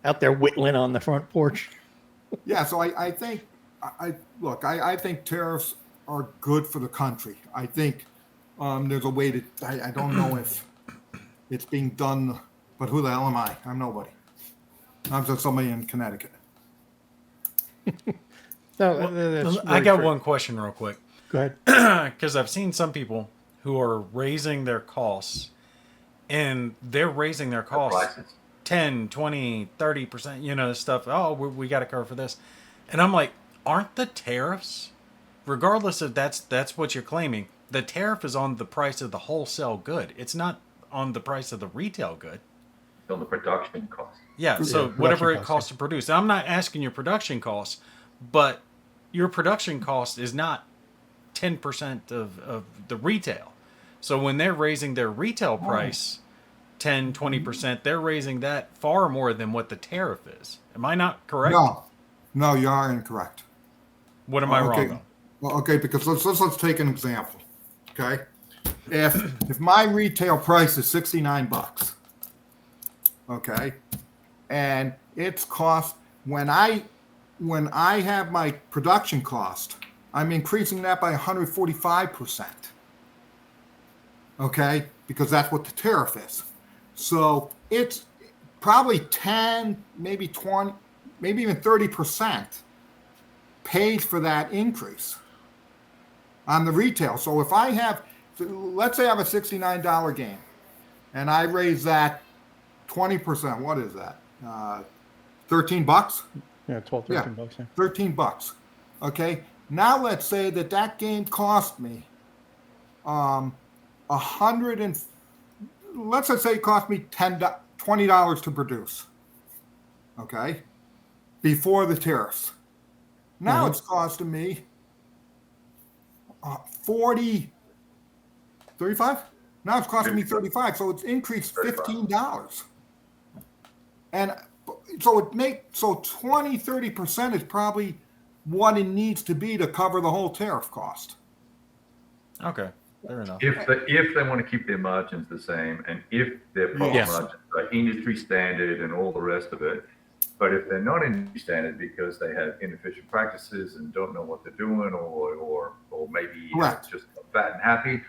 Out there whittling on the front porch. yeah. So I think I think tariffs are good for the country. I think there's a way to. I don't know if it's being done, but who the hell am I? I'm nobody. I'm just somebody in Connecticut. I got one question real quick. Go ahead. Because I've seen some people who are raising their costs, and they're raising their costs Prices. 10, 20, 30%, stuff. Oh, we got to cover for this. And I'm like, aren't the tariffs, regardless if that's what you're claiming, the tariff is on the price of the wholesale good. It's not on the price of the retail good. On the production cost. Yeah, so production whatever it costs, costs to produce. And I'm not asking your production costs, but your production cost is not 10% of the retail. So when they're raising their retail price 10, 20%, they're raising that far more than what the tariff is. Am I not correct? No, you are incorrect. What am I wrong on? Well, okay, because let's take an example. Okay, if my retail price is $69, okay, and its cost when I have my production cost, I'm increasing that by 145%. Okay, because that's what the tariff is. So it's probably 10, maybe 20, maybe even 30% paid for that increase on the retail. So if I have, let's say I have a $69 game, and I raise that 20%, what is that? $13? Yeah, 12, 13 bucks. Yeah. $13. Okay. Now let's say that game cost me let's just say it cost me $20 to produce. Okay. Before the tariffs. Now it's costing me 35? Now it's costing me 35. So it's increased $15. And so 20-30% is probably what it needs to be to cover the whole tariff cost. Okay, fair enough. If they want to keep their margins the same, and if their profit Yes. margins are industry standard and all the rest of it, but if they're not industry standard because they have inefficient practices and don't know what they're doing, or maybe Correct. just fat and happy,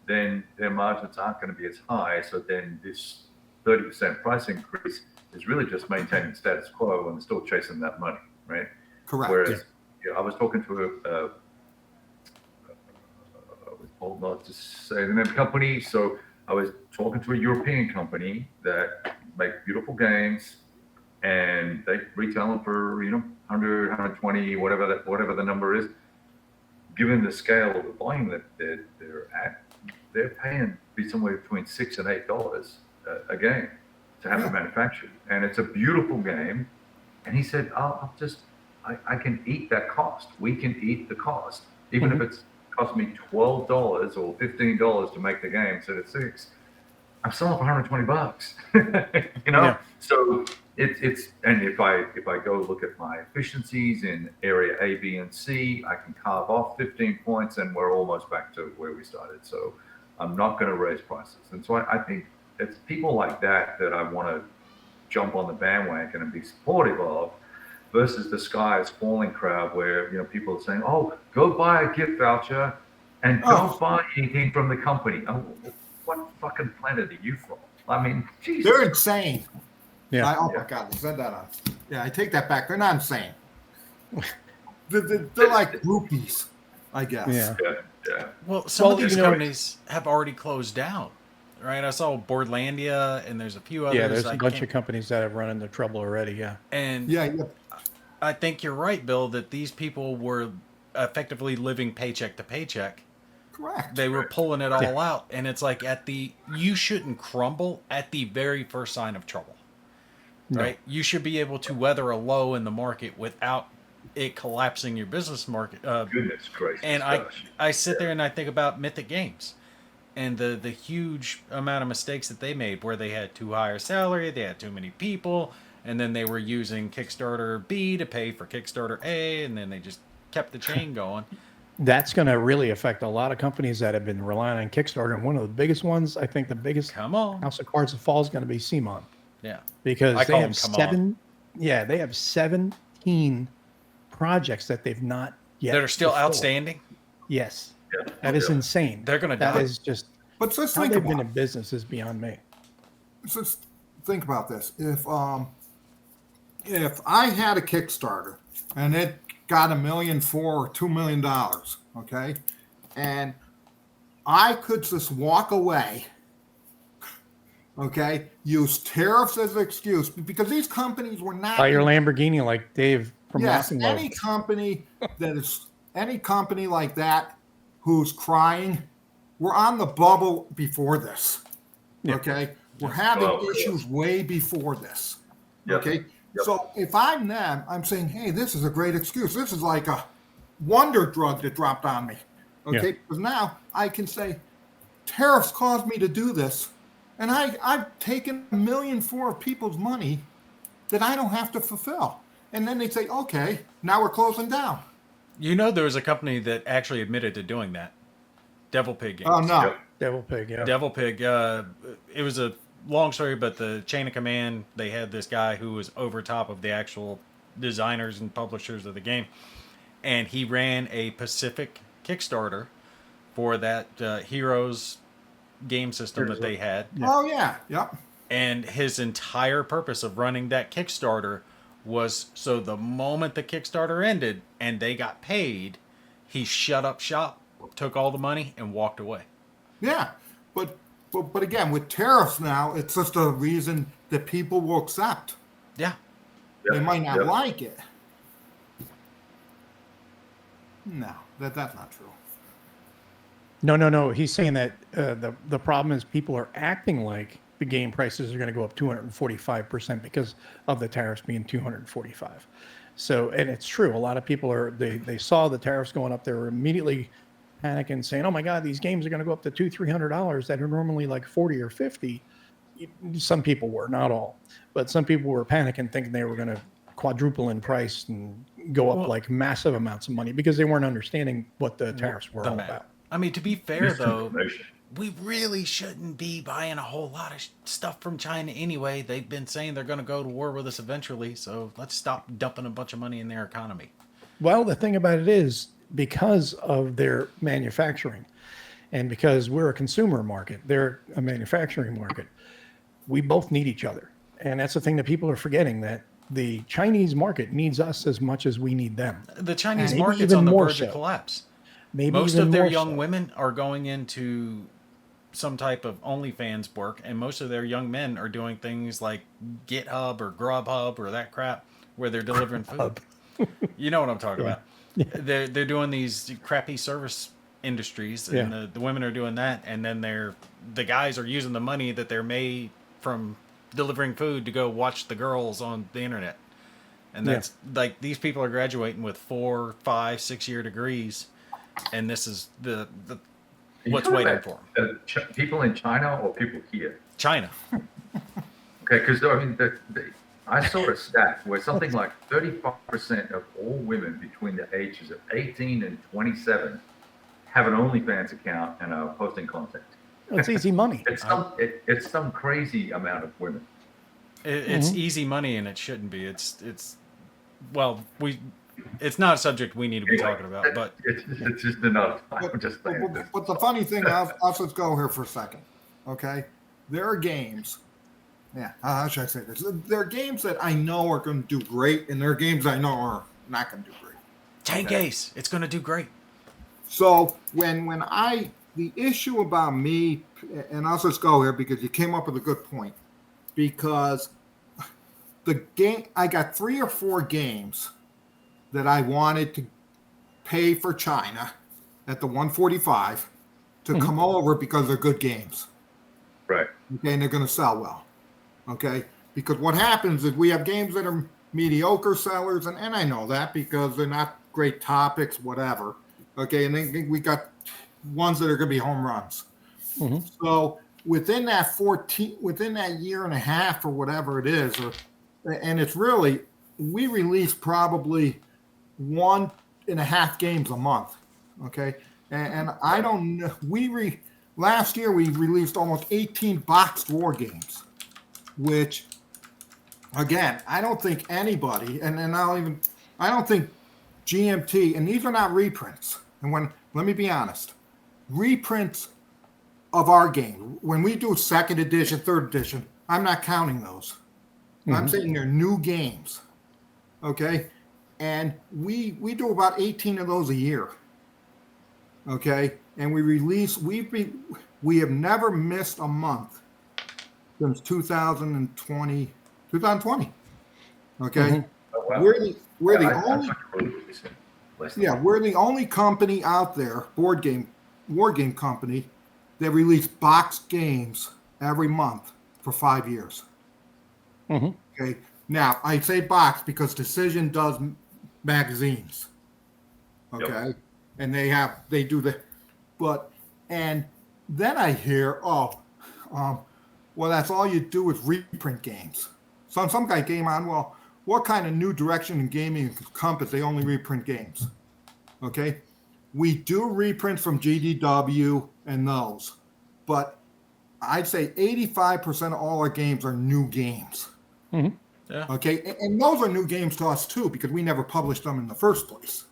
then their margins aren't going to be as high. So then this 30% price increase is really just maintaining status quo, and they're still chasing that money, right? Correct. Whereas I was talking to I was told not to say the name of the company, so I was talking to a European company that make beautiful games, and they retail them for 100, 120, whatever the number is. Given the scale of the volume that they're at, they're paying somewhere between $6 and $8 a game to have it manufactured, and it's a beautiful game. And he said, I can eat that cost. We can eat the cost, even if it's cost me $12 or $15 to make the game instead of $6. I'm selling for $120. So it's and if I go look at my efficiencies in area A, B, and C, I can carve off 15 points, and we're almost back to where we started. So I'm not going to raise prices, and so I think it's people like that I want to jump on the bandwagon and be supportive of, versus the sky is falling crowd where people are saying, "Oh, go buy a gift voucher and don't buy anything from the company." Oh, what fucking planet are you from? I mean, Jesus. They're insane. Yeah. My God, they said that on. Yeah, I take that back. They're not insane. They're like groupies, I guess. Yeah. Yeah. Well, some of these companies have already closed down, right? I saw Boardlandia, and there's a few others. Yeah, there's a bunch of companies that have run into trouble already. Yeah. And I think you're right, Bill, that these people were effectively living paycheck to paycheck. Correct. They were pulling it all out, and it's like you shouldn't crumble at the very first sign of trouble, right? You should be able to weather a low in the market without it collapsing your business market. Goodness gracious. And I sit there and I think about Mythic Games and the huge amount of mistakes that they made, where they had too high a salary, they had too many people, and then they were using Kickstarter B to pay for Kickstarter A, and then they just kept the chain going. That's going to really affect a lot of companies that have been relying on Kickstarter. And one of the biggest ones, I think the biggest House of Cards of Fall is going to be CMON. Yeah. Because they have they have 17 projects that they've not yet. That are still outstanding? Yes. Yeah. That is insane. They're going to die. That is just, but just how think they've been in business is beyond me. Just think about this. If I had a Kickstarter and it got $1.4 million or $2 million, okay, and I could just walk away, okay, use tariffs as an excuse, because these companies were not. Buy your Lamborghini like Dave from Rocking any company like that who's crying, we're on the bubble before this, okay? We're having issues way before this, okay? Yep. So if I'm them, I'm saying, hey, this is a great excuse. This is like a wonder drug that dropped on me. Okay. Because now I can say tariffs caused me to do this. And I've taken $1.4 million of people's money that I don't have to fulfill. And then they say, okay, now we're closing down. There was a company that actually admitted to doing that. Devil Pig Games. Oh, no. Devil Pig, yeah. Devil Pig. It was a long story, but the chain of command, they had this guy who was over top of the actual designers and publishers of the game, and he ran a Pacific Kickstarter for that Heroes game system that they had. Oh yeah, yep. And his entire purpose of running that Kickstarter was so the moment the Kickstarter ended and they got paid, he shut up shop, took all the money, and walked away. Yeah, but again, with tariffs now, it's just a reason that people will accept. Yeah. They might not like it. No, that's not true. No. He's saying that the problem is people are acting like the game prices are going to go up 245% because of the tariffs being 245. So, and it's true. A lot of people they saw the tariffs going up. They were immediately panicking, saying, "Oh my God, these games are going to go up to $200-$300 that are normally like $40 or $50." some people were, not all, but some people were panicking, thinking they were going to quadruple in price and go up like massive amounts of money because they weren't understanding what the tariffs were all about. I mean, to be fair though, Misinformation. we really shouldn't be buying a whole lot of stuff from China anyway. They've been saying they're going to go to war with us eventually, so let's stop dumping a bunch of money in their economy. Well, the thing about it is, because of their manufacturing and because we're a consumer market, they're a manufacturing market, we both need each other. And that's the thing that people are forgetting, that the Chinese market needs us as much as we need them. The Chinese Maybe market's even on the more verge of so. collapse. Maybe Most even of their more young so. women are going into some type of OnlyFans work, and most of their young men are doing things like GitHub or Grubhub or that crap where they're delivering food. You know what I'm talking about. They're doing these crappy service industries, and the women are doing that, and then the guys are using the money that they're made from delivering food to go watch the girls on the internet. And that's like, these people are graduating with 4, 5, 6 year degrees, and this is the what's waiting for them. People in China or people here? China. Okay, because I mean, I saw a stat where something like 35% of all women between the ages of 18 and 27 have an OnlyFans account and are posting content. It's easy money. It's some crazy amount of women. It's easy money, and it shouldn't be. It's not a subject we need to be talking about, but it's just enough. I'm just saying this. But the funny thing, let's go here for a second, okay? There are games. Yeah, how should I say this? There are games that I know are going to do great, and there are games I know are not going to do great. Tank Ace, it's going to do great. So the issue about me, and I'll just go here because you came up with a good point, because I got 3 or 4 games that I wanted to pay for China at the 145 to come over because they're good games. Right. Okay, and they're going to sell well. Okay, because what happens is we have games that are mediocre sellers, and I know that because they're not great topics, whatever. Okay, and then we got ones that are going to be home runs. So within that year and a half or whatever it is, and it's really, we release probably 1.5 games a month. Okay, and I don't know. Last year we released almost 18 boxed war games, which, again, I don't think anybody, and I don't think GMT, and these are not reprints. And let me be honest, reprints of our game, when we do 2nd edition, 3rd edition, I'm not counting those. I'm saying they're new games. Okay, and we do about 18 of those a year. Okay, and we have never missed a month since 2020. Okay, Oh, wow. we're the I only thought you were releasing less than we're the only company out there, war game company, that release boxed games every month for 5 years. Okay, now I say box because Decision does magazines. Okay, and they do the, and then I hear, well, that's all you do is reprint games. So some guy came on, well, what kind of new direction in gaming encompass? They only reprint games. Okay, we do reprints from GDW and those, but I'd say 85% of all our games are new games. Yeah. Okay, and those are new games to us too because we never published them in the first place.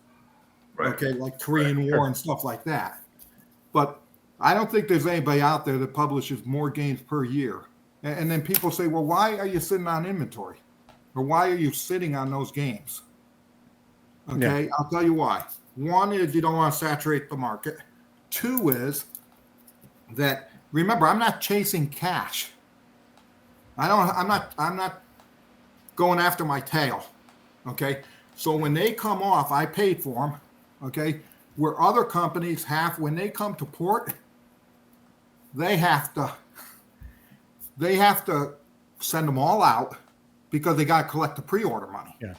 Right. Okay, like Korean War and stuff like that. But I don't think there's anybody out there that publishes more games per year. And then people say, well, why are you sitting on inventory? Or why are you sitting on those games? Okay, I'll tell you why. 1 is you don't want to saturate the market. 2 is that, remember, I'm not chasing cash. I'm not going after my tail. Okay, so when they come off, I paid for them. Okay, where other companies when they come to port, they have to send them all out because they got to collect the pre-order money. Yeah.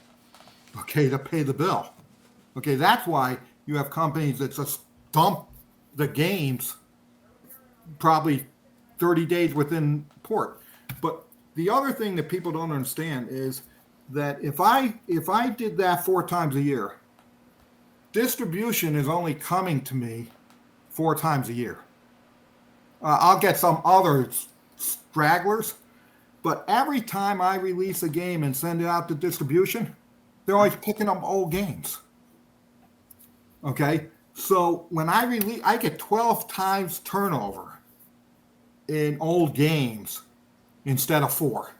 Okay, to pay the bill. Okay, that's why you have companies that just dump the games probably 30 days within port. But the other thing that people don't understand is that if I did that 4 times a year, distribution is only coming to me 4 times a year. I'll get some other stragglers, but every time I release a game and send it out to distribution, they're always picking up old games. Okay, so when I release, I get 12 times turnover in old games instead of 4.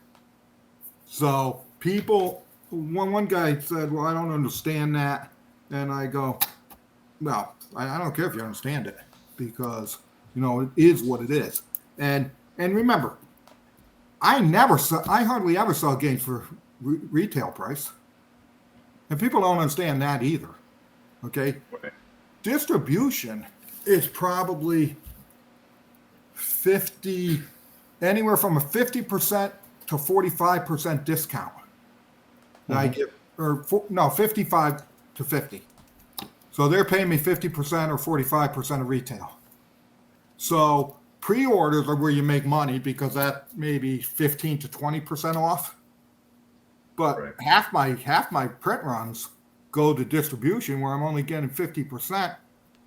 So people, one guy said, "Well, I don't understand that," and I go, "Well, I don't care if you understand it, because it is what it is." And remember, I hardly ever sell games for retail price, and people don't understand that either. Okay, Right. distribution is probably 50, anywhere from a 50% to 45% discount. I give, 55 to 50. So they're paying me 50% or 45% of retail. So pre-orders are where you make money, because that may be 15 to 20% off. But Right. half my print runs go to distribution, where I'm only getting 50%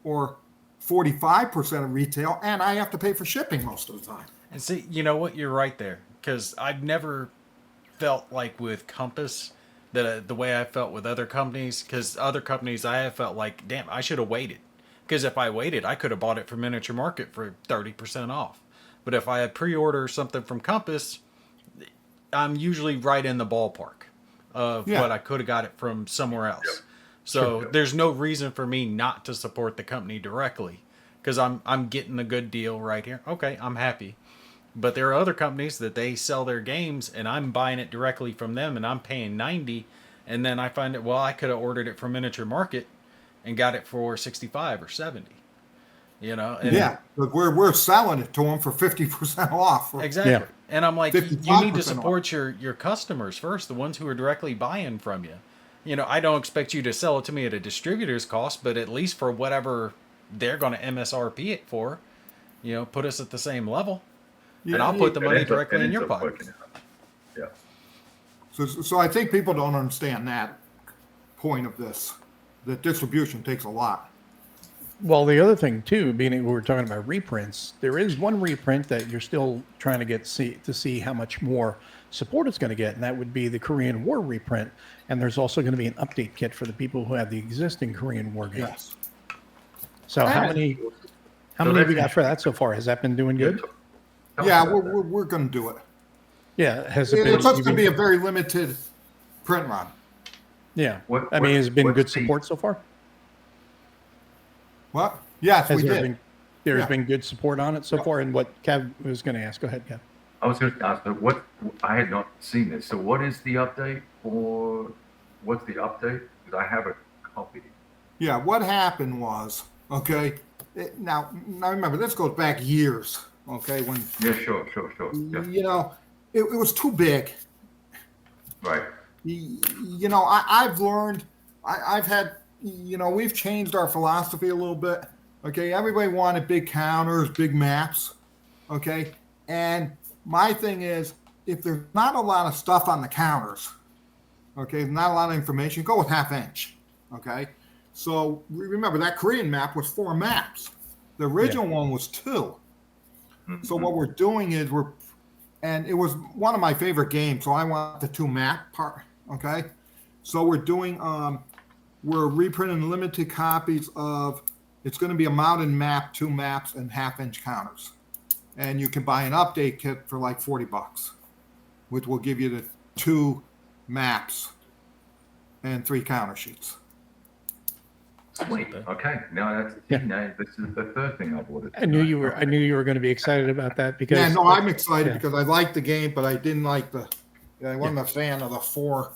or 45% of retail, and I have to pay for shipping most of the time. And see, you know what? You're right there, because I've never felt like with Compass the way I felt with other companies. Because other companies, I have felt like, damn, I should have waited. Because if I waited, I could have bought it from Miniature Market for 30% off. But if I had pre-order something from Compass, I'm usually right in the ballpark of what I could have got it from somewhere else. Yep. So Sure. there's no reason for me not to support the company directly, because I'm getting a good deal right here. Okay, I'm happy. But there are other companies that they sell their games, and I'm buying it directly from them, and I'm paying $90, and then I find it, well, I could have ordered it from Miniature Market and got it for $65 or $70. And But we're selling it to them for 50% off. exactly. Yeah. And I'm like, you need 55% to off. support your customers first, the ones who are directly buying from you. I don't expect you to sell it to me at a distributor's cost, but at least for whatever they're going to MSRP it for, put us at the same level. And I'll put the It money ends up- directly it in your ends up pocket. working out. Yeah. So I think people don't understand that point of this, that distribution takes a lot. Well, the other thing too, being we were talking about reprints, there is one reprint that you're still trying to get to see how much more support it's going to get, and that would be the Korean War reprint. And there's also going to be an update kit for the people who have the existing Korean War games. Yes. So how Ah. many So have we that's got for that so far? Has that been doing good? Tell us Yeah, about that. we're going to do it. Yeah, has it been? It's just going to be a very limited print run. Yeah, What- I mean, has it been what's good the- support so far? What? Yes, Has we there did. been? There's Yeah. been good support on it so far. And what Kev was going to ask? Go ahead, Kev. I was going to ask, what I had not seen this. So what is the update for? What's the update? Because I have a copy. Yeah, what happened was, okay, now remember, this goes back years, okay, when, Yeah, sure. Yeah. it was too big. Right. I've learned, I've had, we've changed our philosophy a little bit. Okay, everybody wanted big counters, big maps. Okay, and my thing is, if there's not a lot of stuff on the counters, okay, not a lot of information, go with 1/2 inch. Okay, so remember that Korean map was 4 maps. The original one was 2. So what we're doing is and it was one of my favorite games, so I want the 2 map part. Okay, so we're doing we're reprinting limited copies of. It's going to be a mountain map, 2 maps, and 1/2 inch counters, and you can buy an update kit for like $40, which will give you the 2 maps and 3 counter sheets. Sweet. Okay. Now this is the third thing I've ordered. I knew you were going to be excited about that because. Yeah, no, I'm excited Yeah. because I liked the game, but I didn't like I wasn't a fan of the 4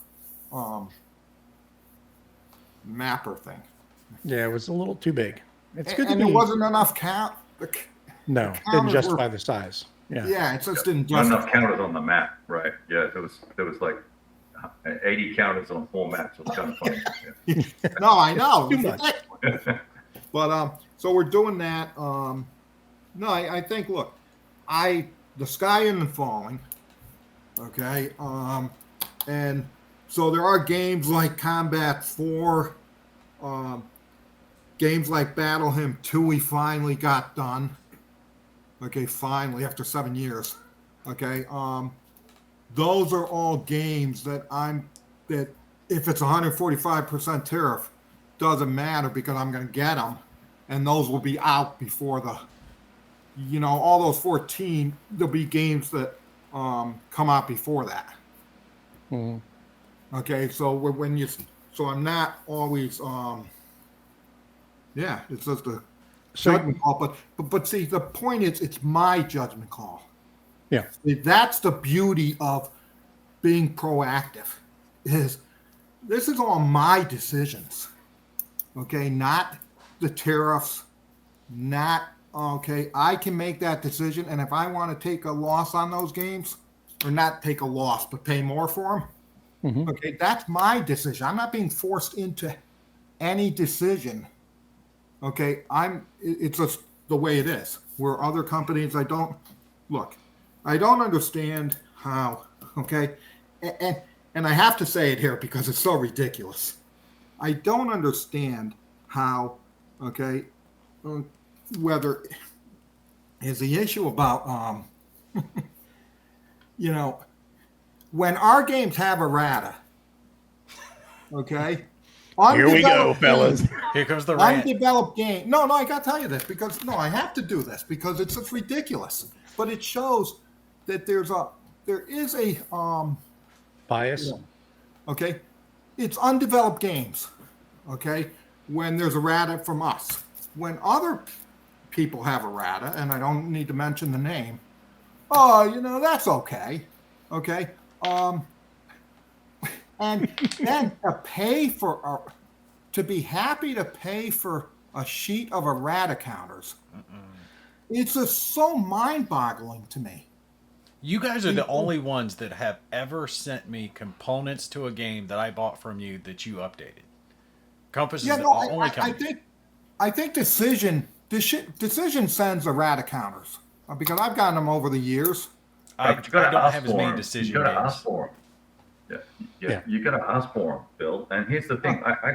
mapper thing. Yeah, it was a little too big. It's good And to there be. wasn't enough count. No, didn't counters justify were- the size. Yeah. Yeah, it just didn't Not enough justify. counters on the map. Right. Yeah. There was like 80 counters on 4 maps. It was kind of funny. No, I know. Too much. Yeah. But so we're doing that. No, I think, look, the sky isn't falling. Okay. And so there are games like Combat 4, games like Battle Hymn 2 we finally got done. Okay, finally, after 7 years. Okay. Those are all games that if it's 145% tariff, doesn't matter because I'm going to get them. And those will be out before all those 14, there'll be games that come out before that. Mhm. Okay, so so I'm not always, it's just a judgment call. But see, the point is, it's my judgment call. Yeah. See, that's the beauty of being proactive. This is all my decisions. Okay, not the tariffs, not okay. I can make that decision, and if I want to take a loss on those games, or not take a loss, but pay more for them, Mhm. okay, that's my decision. I'm not being forced into any decision. Okay, it's just the way it is. Where other companies, I don't understand how. Okay, and I have to say it here because it's so ridiculous. I don't understand how. Okay, whether is the issue about when our games have errata. Okay. Here we go, Undeveloped fellas. games. Here comes the rant. Undeveloped game. No, I got to tell you this because I have to do this because it's just ridiculous. But it shows that there is a Bias. okay, it's undeveloped games. Okay, when there's errata from us, when other people have errata, and I don't need to mention the name. Oh, that's okay. Okay. And then to be happy to pay for a sheet of errata counters. It's just so mind-boggling to me. You guys are the only ones that have ever sent me components to a game that I bought from you that you updated. Compass is the only company. I think Decision sends errata counters because I've gotten them over the years. I But you gotta don't ask have as for many 'em. decision You gotta games. ask for 'em. Yeah, Yeah. you gotta ask for them, Bill. And here's the thing: I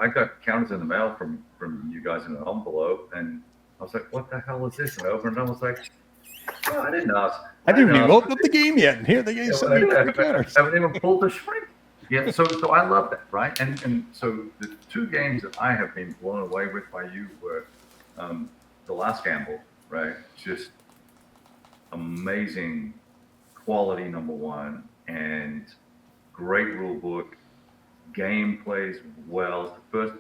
got counters in the mail from you guys in an envelope, and I was like, "What the hell is this?" And I opened it, and I was like, "Oh, I didn't ask. I didn't even ask open for up the game yet, and here the game sent me three I counters. haven't even pulled the shrink." Yeah, so I love that, right? And so the two games that I have been blown away with by you were the Last Gamble, right? Just amazing quality, number one, and great rule book. Game plays well. It's the first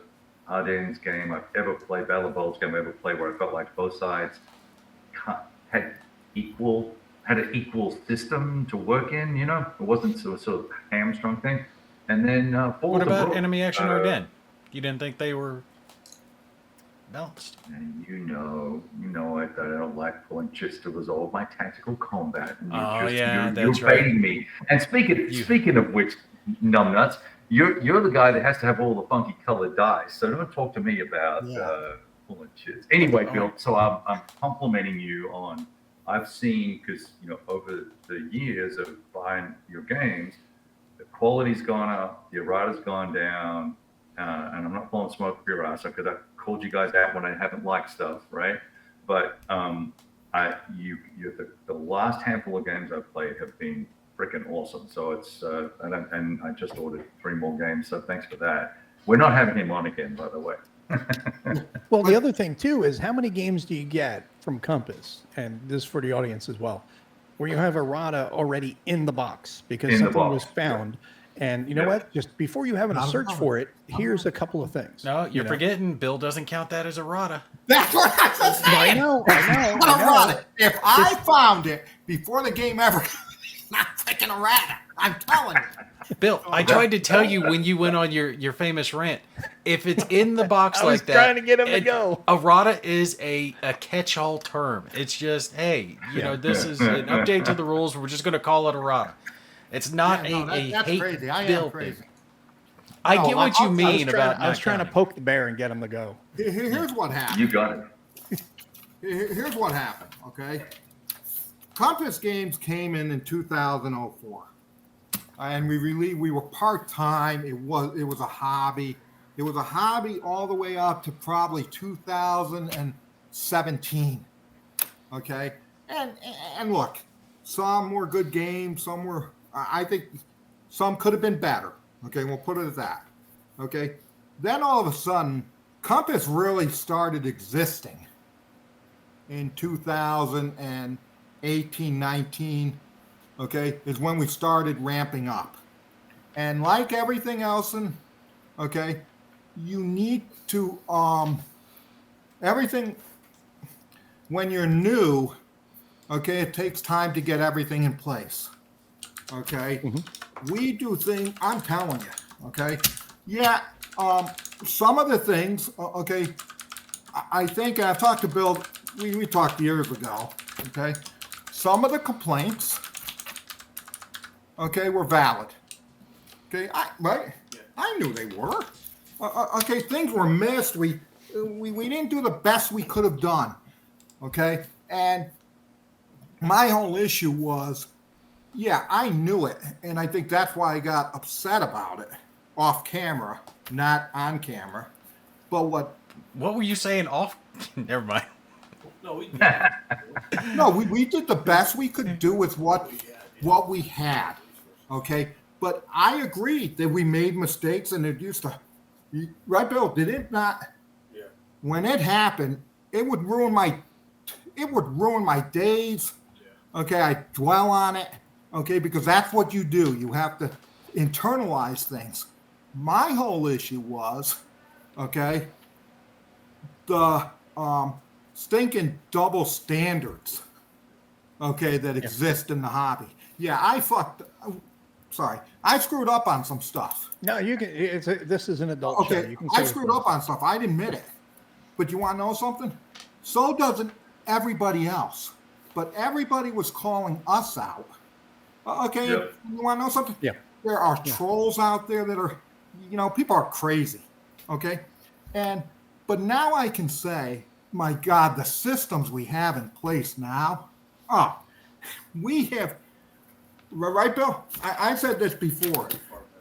hard-ends game I've ever played, Battle of Bulge game I ever played, where I felt like both sides had an equal system to work in. It wasn't sort of hamstrung thing. And then What about Enemy Action Ardennes? You didn't think they were balanced? And you know, I don't like pulling just to resolve my tactical combat. And that's you're right. baiting me. And speaking of which, numbnuts, you're the guy that has to have all the funky colored dice. So don't talk to me about pulling chits. Anyway, Bill. So I'm complimenting you on. I've seen because over the years of buying your games, the quality's gone up, the errata's gone down, and I'm not blowing smoke up your ass because I've called you guys out when I haven't liked stuff, right? But the last handful of games I've played have been freaking awesome. So it's and I just ordered 3 more games, so thanks for that. We're not having him on again, by the way. Well, the other thing too is how many games do you get from Compass, and this is for the audience as well, where you have errata already in the box because In the something was box, found. And you know what? Just before you have to search for it, here's a couple of things. No, you're forgetting. Bill doesn't count that as errata. That's what I was saying. I know. Errata. If I found it before the game ever, not freaking errata. I'm telling you. Bill, I tried to tell you when you went on your famous rant. If it's in the box I was like that, trying to get him to go. Errata is a catch-all term. It's just, hey, this is an update to the rules. We're just going to call it errata. It's not that's hate crazy. I Bill am crazy. thing. I get what you mean about. I was trying to poke the bear and get him to go. Here's what happened. You got it. Here's what happened. Okay. Compass Games came in 2004, and we were part time. It was a hobby. It was a hobby all the way up to probably 2017. Okay, and look, some were good games. Some were, I think, some could have been better. Okay, we'll put it at that. Okay, then all of a sudden, Compass really started existing in 2018, 19. Okay, is when we started ramping up, and like everything else, okay, you need to everything when you're new. Okay, it takes time to get everything in place. Okay, we do things. I'm telling you. Okay, yeah. Some of the things. Okay, I think I've talked to Bill. We talked years ago. Okay, some of the complaints. Okay, were valid. Okay, I knew they were. Okay, things were missed. We didn't do the best we could have done. Okay, and my whole issue was, yeah, I knew it, and I think that's why I got upset about it off camera, not on camera. But what were you saying off? Never mind. no, we did the best we could do with what we had. Okay, but I agree that we made mistakes, and it used to, right, Bill? Did it not? Yeah. When it happened, it would ruin my days. Yeah. Okay, I dwell on it. Okay, because that's what you do. You have to internalize things. My whole issue was, okay, the stinking double standards. Okay, that exist in the hobby. Yeah, I screwed up on some stuff. No, you can. This is an adult show. You can I screwed up on stuff. I admit it. But you want to know something? So doesn't everybody else. But everybody was calling us out. Okay, You want to know something? Yeah. There are trolls out there that are, people are crazy. Okay, but now I can say, my God, the systems we have in place now. Oh, we have. Right, Bill? I said this before.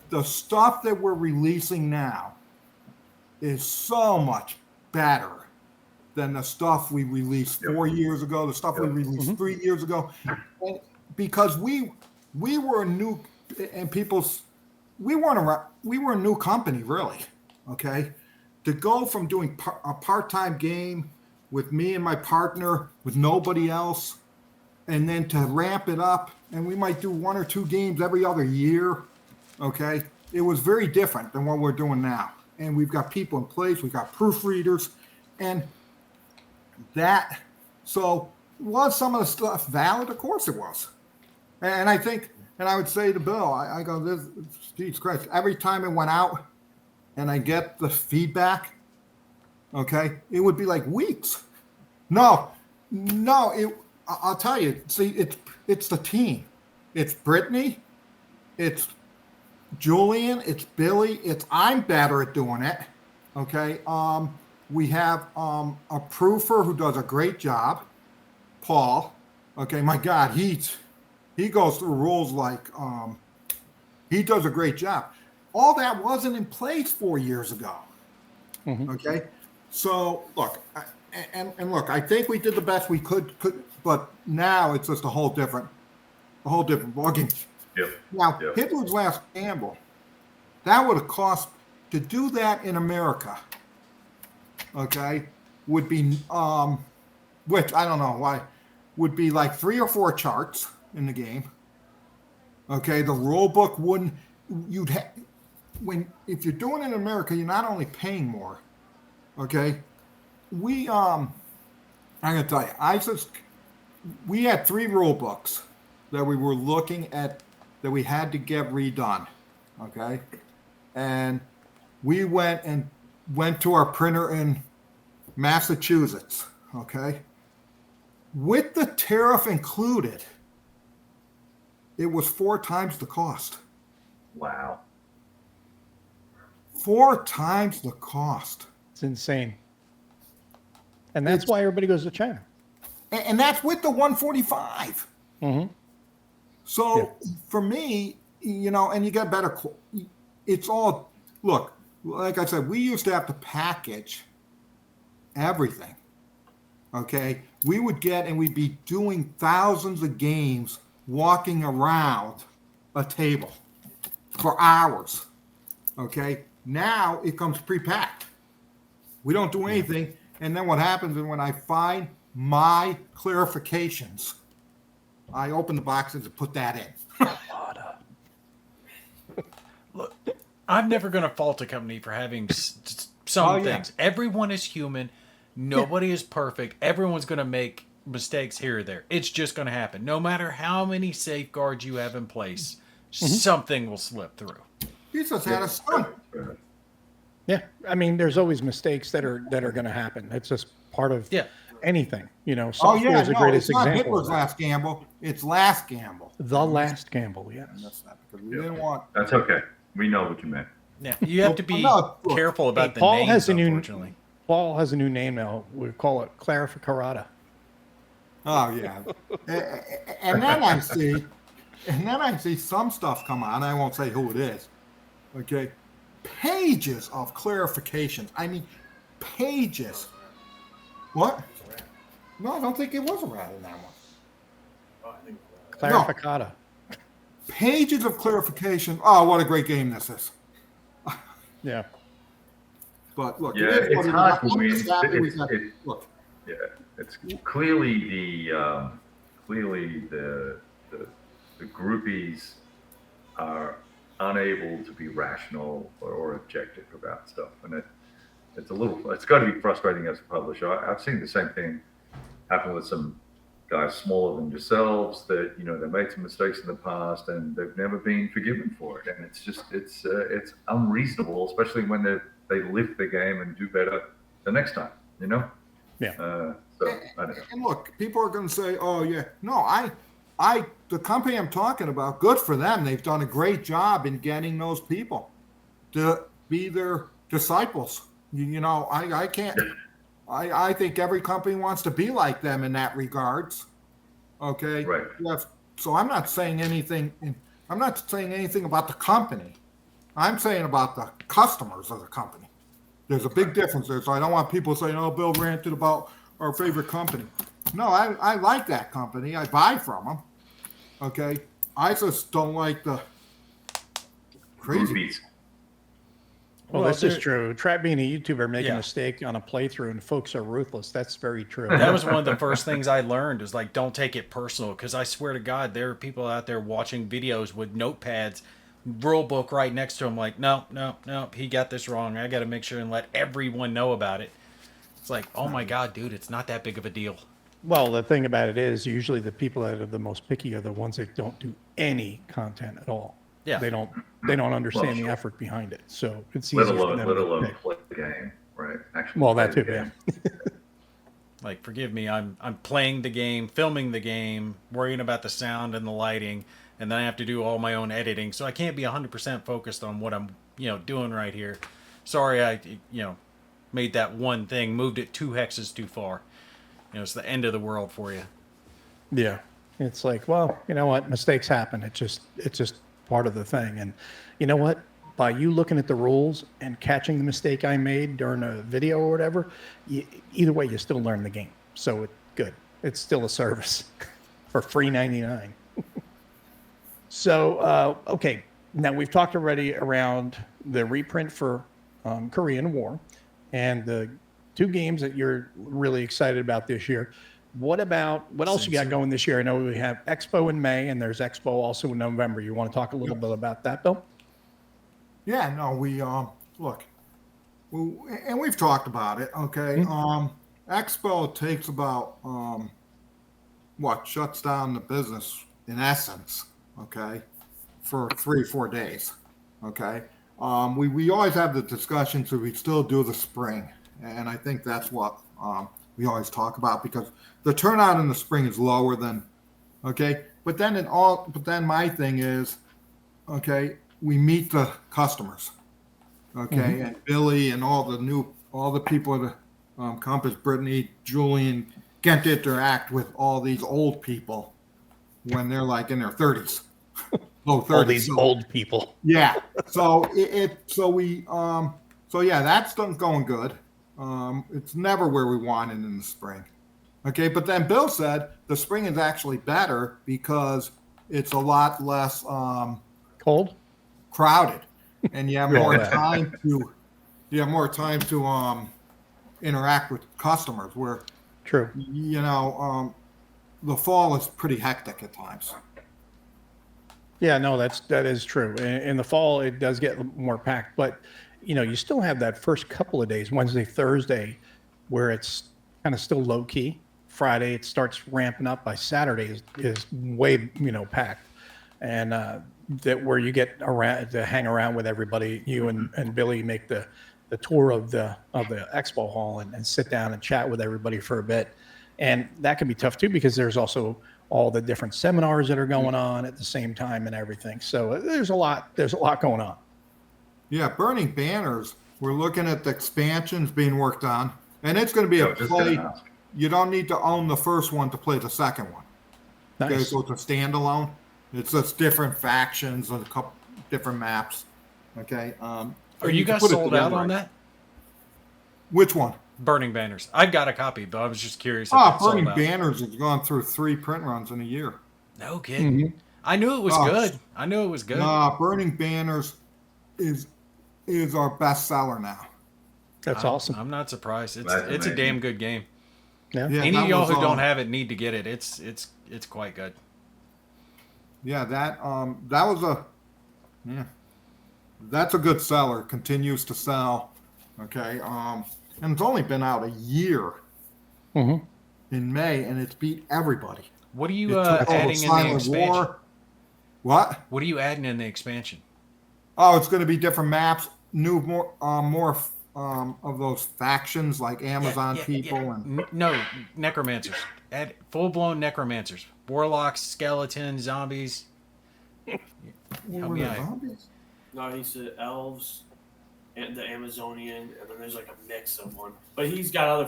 The stuff that we're releasing now is so much better than the stuff we released 4 years ago, the stuff we released 3 years ago. And because we were a new, and we were a new company, really. Okay, to go from doing a part-time game with me and my partner, with nobody else, and then to ramp it up, and we might do 1 or 2 games every other year. Okay, it was very different than what we're doing now, and we've got people in place, we've got proofreaders, and that. So was some of the stuff valid? Of course it was, and I think, and I would say to Bill, I go, this, Jesus Christ, every time it went out, and I get the feedback, okay, it would be like weeks. No, I'll tell you. See, it's the team. It's Brittany. It's Julian. It's Billy. I'm better at doing it. Okay. We have a proofer who does a great job, Paul. Okay. My God, he goes through rules like he does a great job. All that wasn't in place 4 years ago. Mm-hmm. Okay. So look, look, I think we did the best we could, but now it's just a whole different ballgame. Yep. Now, Hitler's Last Gamble, that would have cost, to do that in America, okay, would be, which I don't know why, would be like 3 or 4 charts in the game. Okay, the rule book wouldn't, if you're doing it in America, you're not only paying more, okay, I'm going to tell you, we had 3 rule books that we were looking at that we had to get redone, okay? And we went to our printer in Massachusetts, okay? With the tariff included, it was 4 times the cost. Wow. 4 times the cost. It's insane. And that's why everybody goes to China. And that's with the 145. Mm-hmm. So for me, and you get better. It's all look. Like I said, we used to have to package everything. Okay, we would get and we'd be doing thousands of games, walking around a table for hours. Okay, now it comes pre-packed. We don't do anything, and then what happens is when I find my clarifications, I open the boxes and put that in. Look, I'm never going to fault a company for having some things. Everyone is human. Nobody is perfect. Everyone's going to make mistakes here or there. It's just going to happen. No matter how many safeguards you have in place, something will slip through. He just had a son. Yeah, I mean, there's always mistakes that are going to happen. It's just part of anything. Software is the greatest it's not example. Hitler's last gamble. It's last gamble. The last gamble, yes. That's not because we didn't want. That's okay. We know what you meant. Yeah, you have to be careful about the Paul names, has a unfortunately. Paul has a new name now. We call it Clarificarata. Oh yeah, and then I see some stuff come on. I won't say who it is. Okay, pages of clarifications. I mean, pages. What? No, I don't think it was a rat in that one. Clarificata. No. Pages of clarification. Oh, what a great game this is. Yeah. But look, Yeah, it is it's what hard it for is. me. Look, Yeah, it's clearly the groupies are unable to be rational or objective about stuff, and it's got to be frustrating as a publisher. I've seen the same thing happen with some guys smaller than yourselves that they made some mistakes in the past and they've never been forgiven for it, and it's unreasonable, especially when they lift the game and do better the next time. Yeah. So I don't know. and look, people are going to say, "Oh yeah, no, the company I'm talking about, good for them. They've done a great job in getting those people to be their disciples." I can't. I think every company wants to be like them in that regards. Okay. Right. Yes. So I'm not saying anything. I'm not saying anything about the company. I'm saying about the customers of the company. There's a big difference there. So I don't want people saying, "Oh, Bill ranted about our favorite company." No, I like that company. I buy from them. Okay. I just don't like the crazy. Groupies. Well, this is true. Try being a YouTuber, make a mistake on a playthrough, and folks are ruthless. That's very true. That was one of the first things I learned was like, don't take it personal. Because I swear to God, there are people out there watching videos with notepads, rule book right next to them. Like, no, he got this wrong. I got to make sure and let everyone know about it. It's like, oh my God, dude, it's not that big of a deal. Well, the thing about it is, usually the people that are the most picky are the ones that don't do any content at all. Yeah. They don't understand the effort behind it. So it's easy Let for them alone to pick. play the game, right? Actually, Well, play that the too, game. yeah. Like, forgive me, I'm playing the game, filming the game, worrying about the sound and the lighting, and then I have to do all my own editing. So I can't be 100% focused on what I'm, doing right here. Sorry, I, made that one thing, moved it 2 hexes too far. It's the end of the world for you. Yeah. It's like, well, you know what? Mistakes happen. It's just part of the thing. And you know what? By you looking at the rules and catching the mistake I made during a video or whatever, either way, you still learn the game. So it's good. It's still a service for free 99. So, okay. Now we've talked already around the reprint for Korean War and the 2 games that you're really excited about this year. What else you got going this year? I know we have Expo in May and there's Expo also in November. You want to talk a little bit about that, Bill? Yeah, no, we look, and we've talked about it. Okay, Expo takes about shuts down the business in essence. Okay, for 3 or 4 days. Okay, we always have the discussion, so we still do the spring, and I think that's what we always talk about because the turnout in the spring is lower than. Okay, but then my thing is, okay, we meet the customers, okay, and Billy and all the people at the Compass, Brittany, Julian, get to interact with all these old people, when they're like in their 30s, low 30s. All these old people. Yeah. So so yeah, that's going good. It's never where we want it in the spring. Okay, but then Bill said the spring is actually better because it's a lot less Cold? crowded, and you have Yeah. more time to interact with customers. Where True. the fall is pretty hectic at times. Yeah, no, that is true. In the fall, it does get more packed, but you still have that first couple of days, Wednesday, Thursday, where it's kind of still low key. Friday, it starts ramping up. By Saturday is way packed, and that where you get around to hang around with everybody. You and Billy make the tour of the expo hall and sit down and chat with everybody for a bit, and that can be tough too because there's also all the different seminars that are going on at the same time and everything. So there's a lot going on. Yeah, Burning Banners. We're looking at the expansions being worked on, and it's going to be Yeah, a I was just gonna play. ask. You don't need to own the first one to play the second one. Okay, Nice. so it's a standalone. It's just different factions and a couple different maps. Okay. Are and you can guys put it sold together out on right. that? Which one? Burning Banners. I've got a copy, but I was just curious. If Oh, it's sold Burning out. Banners has gone through 3 print runs in a year. No kidding. Mhm. I knew it was Oh, good. I knew it was good. Nah, Burning Banners is our best seller now. That's awesome. I'm not surprised. It's That's it's a amazing. damn good game. Yeah. Yeah, Any that of y'all was, who don't have it need to get it. It's quite good. Yeah, that's a good seller. Continues to sell. Okay. And it's only been out a year hmm in May, and it's beat everybody. What are you It took over adding in the Silent expansion? War. What? What are you adding in the expansion? Oh, it's going to be different maps, more of those factions like Amazon people and No, necromancers. Add full-blown necromancers. Warlocks, skeletons, zombies. Help what were me the out. zombies? No, he said elves and the Amazonian, and then there's like a mix of one. But he's got other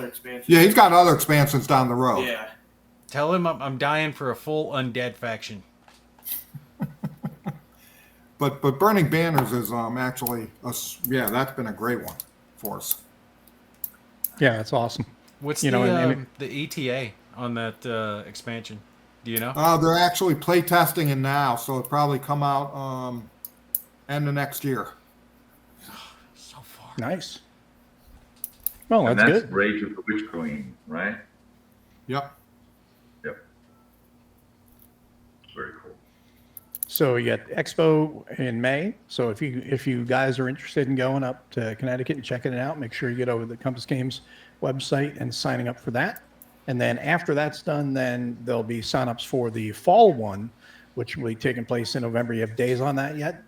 expansions. Yeah, he's got other expansions down the road. Yeah. Tell him I'm dying for a full undead faction. But Burning Banners is actually that's been a great one for us. Yeah, that's awesome. What's You know, and the ETA on that expansion? Do you know? They're actually play testing it now, so it'll probably come out end of next year. So far. Nice. Well, And that's that's good. Rage of the Witch Queen, right? Yep. Yep. Very cool. So you got Expo in May. So if you guys are interested in going up to Connecticut and checking it out, make sure you get over to the Compass Games website and signing up for that. And then after that's done, then there'll be signups for the fall one, which will be taking place in November. You have days on that yet?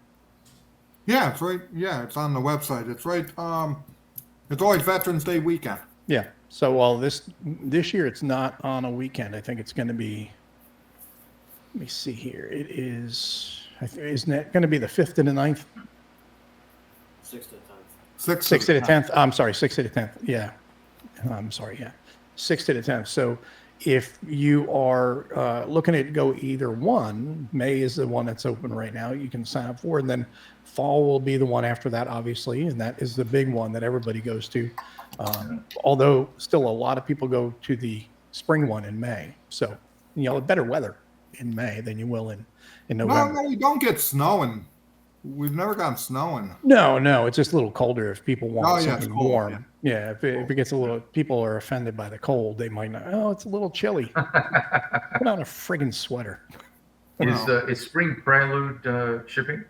Yeah, it's right. Yeah, it's on the website. It's right. It's always Veterans Day weekend. Yeah. So well, this year it's not on a weekend. I think it's going to be. Let me see here. It is. Isn't it going to be the 5th to the 9th? 6 to 10. 6th to the 10th. I'm sorry, 6th to the 10th. Yeah. I'm sorry. Yeah. 6th to the 10th. So if you are looking at go either one, May is the one that's open right now. You can sign up for, and then fall will be the one after that, obviously, and that is the big one that everybody goes to. Although still a lot of people go to the spring one in May. So better weather in May than you will in November. No, we don't get snowing. We've never gotten snowing. No, it's just a little colder if people want Oh, yeah, it's something cold, warm. Yeah, if it gets a little, people are offended by the cold. They might not. Oh, it's a little chilly. Put on a friggin' sweater. Is Spring Prelude shipping?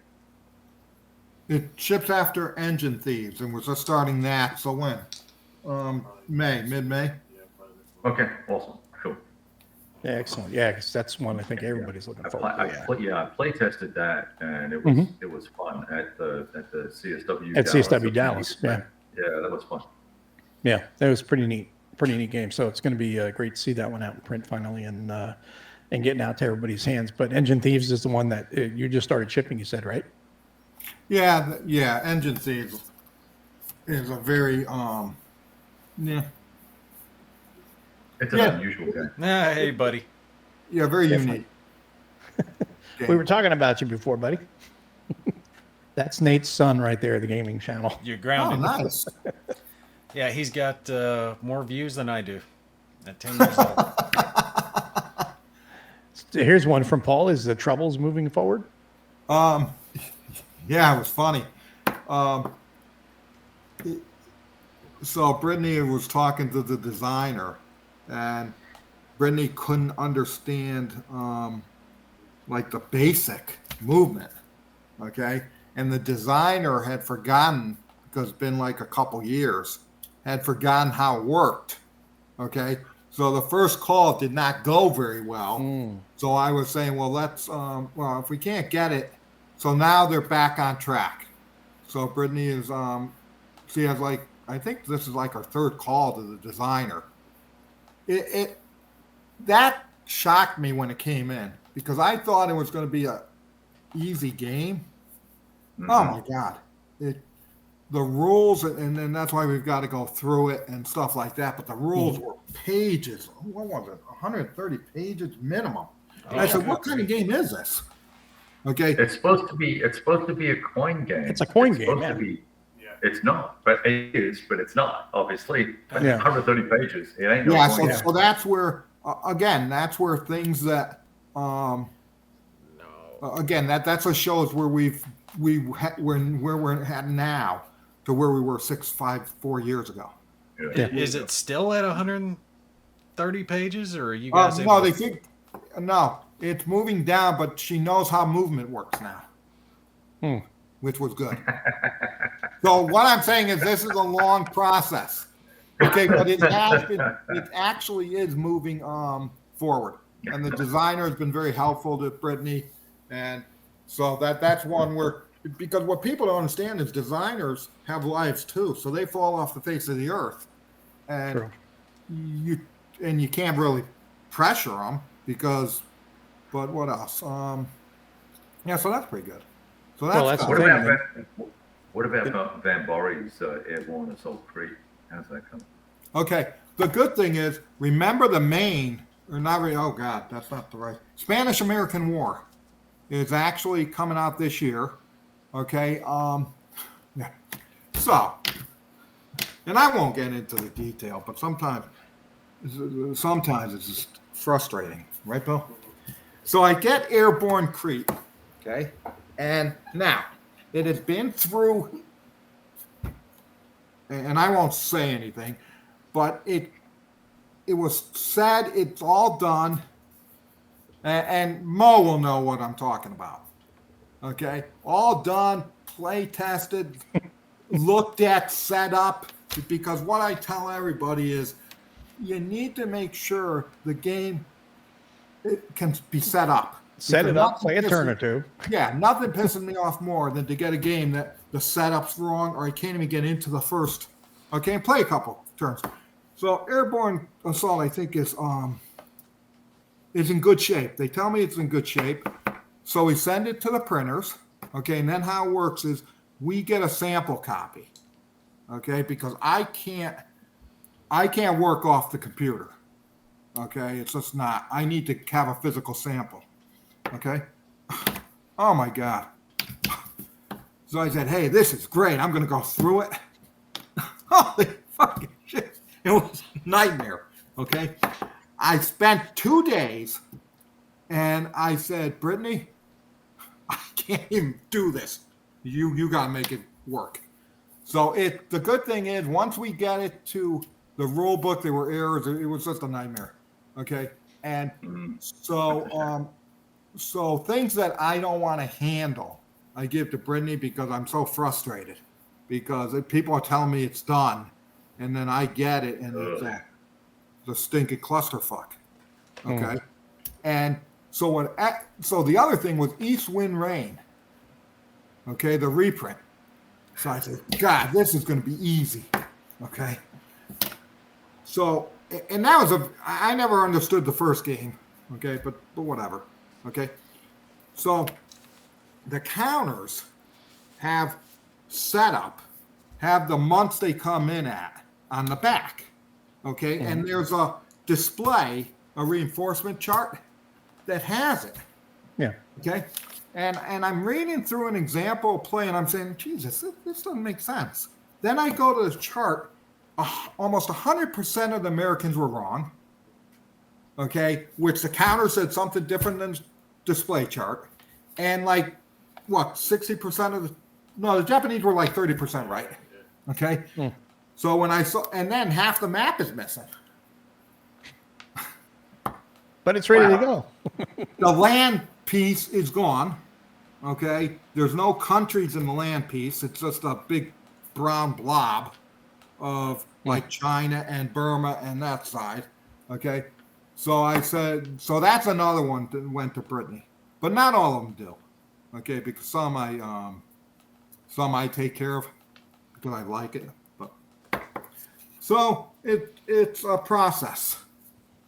It ships after Engine Thieves, and we're just starting that. So when? Mid-May. Yeah, probably. Okay, awesome, cool. Yeah, excellent. Yeah, because that's one I think everybody's looking forward to. Yeah. I play tested that, and it was fun at the CSW. At Dallas. CSW Dallas, yeah. Yeah, that was fun. Yeah, that was pretty neat game. So it's going to be great to see that one out in print finally and getting out to everybody's hands. But Engine Thieves is the one that you just started shipping, you said, right? Yeah, Engine Thieves is a very It's an unusual game. Hey, buddy. Yeah, very Different. unique. We were talking about you before, buddy. That's Nate's son right there, the gaming channel. You're Oh, grounded. nice. Yeah, he's got more views than I do at 10 years old. Here's one from Paul. Is the Troubles moving forward? Yeah, it was funny. So Brittany was talking to the designer, and Brittany couldn't understand like the basic movement. Okay, and the designer had forgotten, because it's been like a couple years, had forgotten how it worked. Okay, so the first call did not go very well. So I was saying, well, let's well, if we can't get it, so now they're back on track. So Brittany is she has like, I think this is like her third call to the designer. That shocked me when it came in, because I thought it was going to be a easy game. Oh my God. The rules, and then that's why we've got to go through it and stuff like that. But the rules were pages. What was it? 130 pages minimum. And I said, what kind of game is this? Okay. It's supposed to be a coin game. It's a coin game, supposed yeah. to be. Yeah. It's not, but it is. But it's not. Obviously, Yeah. 130 pages. It ain't no Yeah. coin So, game. so that's where, again, that's where things that, again, that's what shows where where we're at now to where we were 4 years ago. Yeah. Is it still at 130 pages, or are you guys? No, able they to- think no, it's moving down, but she knows how movement works now, which was good. So what I'm saying is, this is a long process. Okay, but it actually is moving forward, and the designer has been very helpful to Brittany, and so that's one where, because what people don't understand is designers have lives too, so they fall off the face of the earth, and True. you can't really pressure them, because, but what else? Yeah, so that's pretty good. So that's, Well, that's What the thing, about what about Van Borry's Airborne Assault Creek? How's that coming? okay. The good thing is, remember the main, or not really, oh God, that's not the right, Spanish-American War is actually coming out this year. Okay. Yeah. So, and I won't get into the detail, but sometimes it's just frustrating, right, Bill? So I get Airborne Creek, okay, and now it has been through, and I won't say anything, but it was said it's all done, and Mo will know what I'm talking about. Okay, all done, play tested, looked at, set up, because what I tell everybody is, you need to make sure the game can be set up. Set it Because up, play a turn or two. Yeah, nothing pisses me off more than to get a game that the setup's wrong, or I can't even get into the first. Okay, and play a couple turns. So Airborne Assault, I think, is in good shape. They tell me it's in good shape. So we send it to the printers. Okay, and then how it works is we get a sample copy. Okay, because I can't work off the computer. Okay, it's just not. I need to have a physical sample. Okay. Oh my God. So I said, hey, this is great. I'm going to go through it. Holy fucking shit. It was a nightmare. Okay. I spent 2 days, and I said, Brittany, I can't even do this. You got to make it work. So the good thing is, once we get it to the rule book, there were errors. It was just a nightmare. Okay. And so things that I don't want to handle, I give to Brittany, because I'm so frustrated, because people are telling me it's done, and then I get it, and it's the stinking clusterfuck. Okay. And so so the other thing was East Wind Rain. Okay, the reprint. So I said, God, this is going to be easy. Okay. So, and that was I never understood the first game. Okay, but whatever. Okay. So the counters have the months they come in at on the back. Okay. And there's a display, a reinforcement chart. that has it. Yeah. Okay. And I'm reading through an example of play and I'm saying, Jesus, this doesn't make sense. Then I go to the chart. Almost 100% of the Americans were wrong. Okay. Which the counter said something different than display chart. And like, what, 60% of the Japanese were like 30% right. Okay. So when I saw, and then half the map is missing. But it's ready to go. The land piece is gone. Okay. There's no countries in the land piece. It's just a big brown blob of like China and Burma and that side. Okay. So I said, so that's another one that went to Brittany, but not all of them do. Okay. Because some I take care of because I like it. But so it's a process.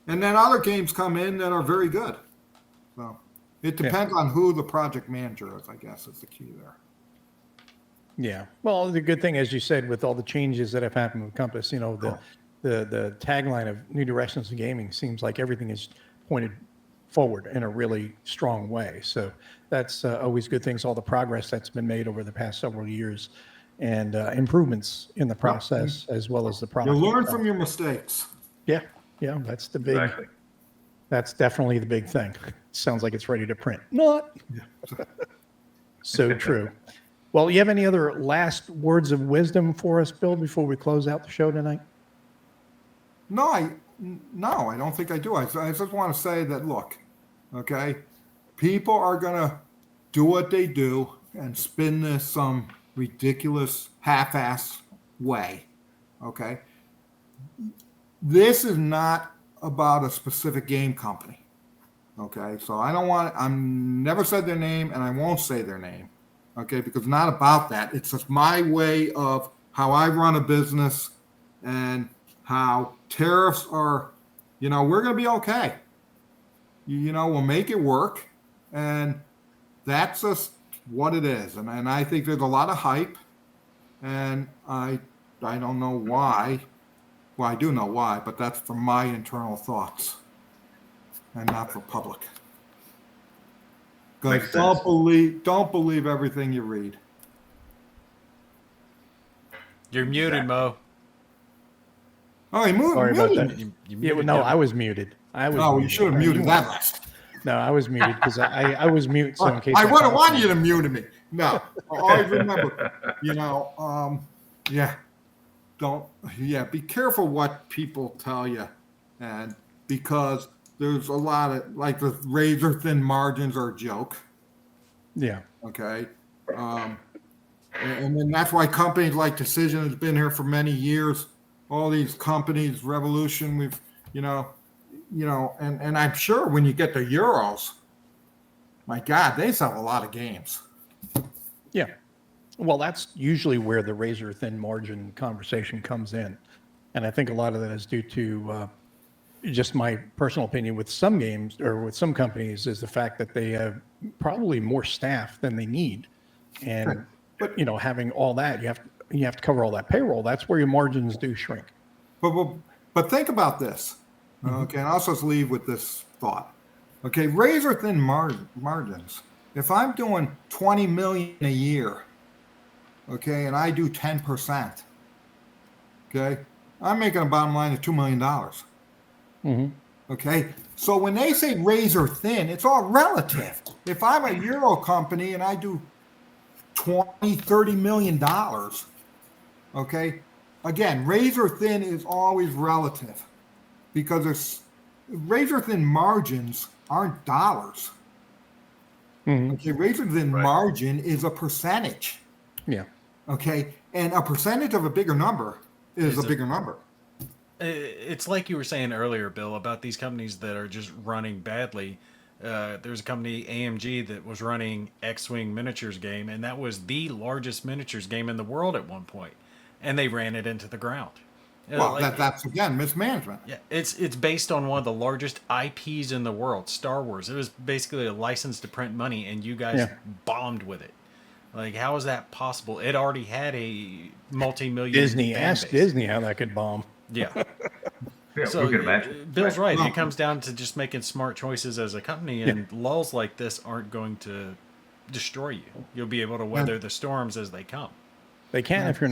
And then other games come in that are very good. So it depends on who the project manager is, I guess, is the key there. Yeah. Well, the good thing, as you said, with all the changes that have happened with Compass, you know, the tagline of New Directions in Gaming seems like everything is pointed forward in a really strong way. So that's always good things, all the progress that's been made over the past several years and improvements in the process as well as the product. You learn from your mistakes. Yeah. Yeah. That's the big, that's definitely the big thing. Sounds like it's ready to print. Not. So true. Well, you have any other last words of wisdom for us, Bill, before we close out the show tonight? No, I don't think I do. I just want to say that, look, okay, people are going to do what they do and spin this some ridiculous half-ass way, okay? This is not about a specific game company, okay? So I'm never said their name and I won't say their name, okay? Because it's not about that. It's just my way of how I run a business and how tariffs are, we're going to be okay. We'll make it work. And that's just what it is. And I think there's a lot of hype. And I don't know why. Well, I do know why, but that's from my internal thoughts and not for public. Because don't believe everything you read. You're muted, Mo. Oh, he moved. Sorry about that. You Yeah, muted no, him. I was muted. You should have muted that last. No, I was muted because I was mute. So in case I would have wanted you to mute me. No, always remember, be careful what people tell you. And because there's a lot of, like, the razor thin margins are a joke. Yeah. Okay. And then that's why companies like Decision has been here for many years. All these companies, Revolution, and I'm sure when you get the Euros, my God, they sell a lot of games. Yeah. Well, that's usually where the razor thin margin conversation comes in. And I think a lot of that is due to just my personal opinion with some games or with some companies is the fact that they have probably more staff than they need. And, but, having all that, you have to cover all that payroll. That's where your margins do shrink. But think about this. Okay, and I'll just leave with this thought. Okay, razor thin margins. If I'm doing $20 million a year, okay, and I do 10%, okay, I'm making a bottom line of $2 million. Okay, so when they say razor thin, it's all relative. If I'm a Euro company and I do $20-30 million, okay, again, razor thin is always relative. Because there's razor thin margins aren't dollars. Okay, razor thin margin is a percentage. Yeah. Okay, and a percentage of a bigger number is a bigger number. It's like you were saying earlier, Bill, about these companies that are just running badly. There's a company, AMG, that was running X-Wing miniatures game, and that was the largest miniatures game in the world at one point, and they ran it into the ground. Well, that's again mismanagement. Yeah, it's based on one of the largest IPs in the world, Star Wars. It was basically a license to print money, and you guys bombed with it. Like, how is that possible? It already had a multi-million Disney. Asked Disney how that could bomb. Yeah. Yeah, So we can imagine. Bill's right. Well- It comes down to just making smart choices as a company, and lulls like this aren't going to destroy you. You'll be able to weather the storms as they come. They can if you're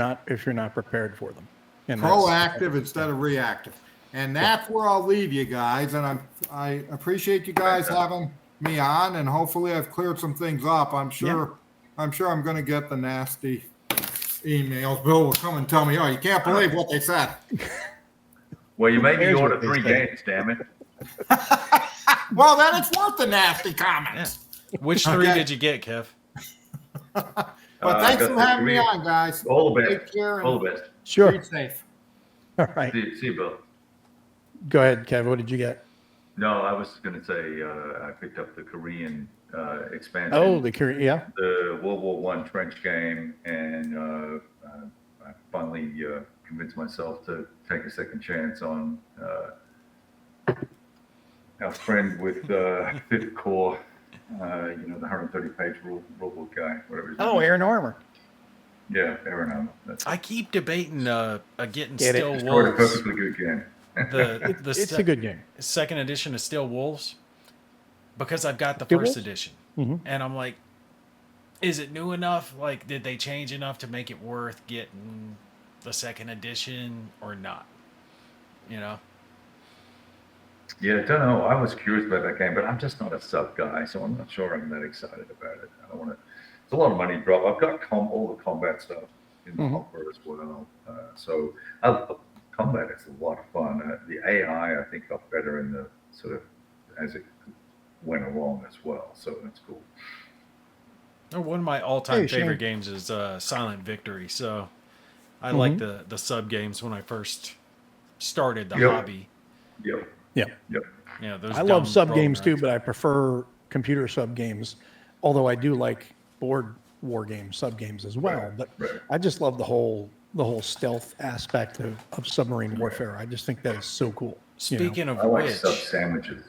not prepared for them. And that's- Proactive instead of reactive. And that's where I'll leave you guys. And I appreciate you guys having me on, and hopefully I've cleared some things up. I'm sure I'm going to get the nasty emails. Bill will come and tell me, oh, you can't believe what they said. Well, you made me Here's order what they 3 say. games, damn it. Well, then it's worth the nasty comments. Which 3 Okay. did you get, Kev? But thanks for having me on, guys. All the Take best. care All and the best. Sure. be safe. All right. See you, Bill. Go ahead, Kev. What did you get? No, I was going to say I picked up the Korean expansion. Oh, the Korea. The World War I trench game, and I finally convinced myself to take a second chance on our friend with Fifth Corps, the 130-page rulebook guy, whatever his name is. Aaron Armour. Yeah, Aaron. I keep debating getting Get it. Still Scored a Wolves. perfectly good game. It's a good game. Second edition of Still Wolves, because I've got the Steel first Wolves? edition, Mhm. and I'm like, is it new enough? Like, did they change enough to make it worth getting the second edition or not? You know? Yeah, I don't know. I was curious about that game, but I'm just not a sub guy, so I'm not sure I'm that excited about it. I don't want to. It's a lot of money drop. I've got all the combat stuff in the hopper as well. So combat is a lot of fun. The AI, I think, got better in the sort of as it went along as well. So that's cool. One of my all-time Hey, Shane. favorite games is Silent Victory. So I like the sub games when I first started the Yep. hobby. Yep. Yeah. Yep. Yeah, those I love dumb sub games too, programs. but I prefer computer sub games. Although I do like board war games, sub games as well. Right, But right. I just love the whole stealth aspect of submarine warfare. I just think that is so cool. you know? Speaking of I like which, sub sandwiches.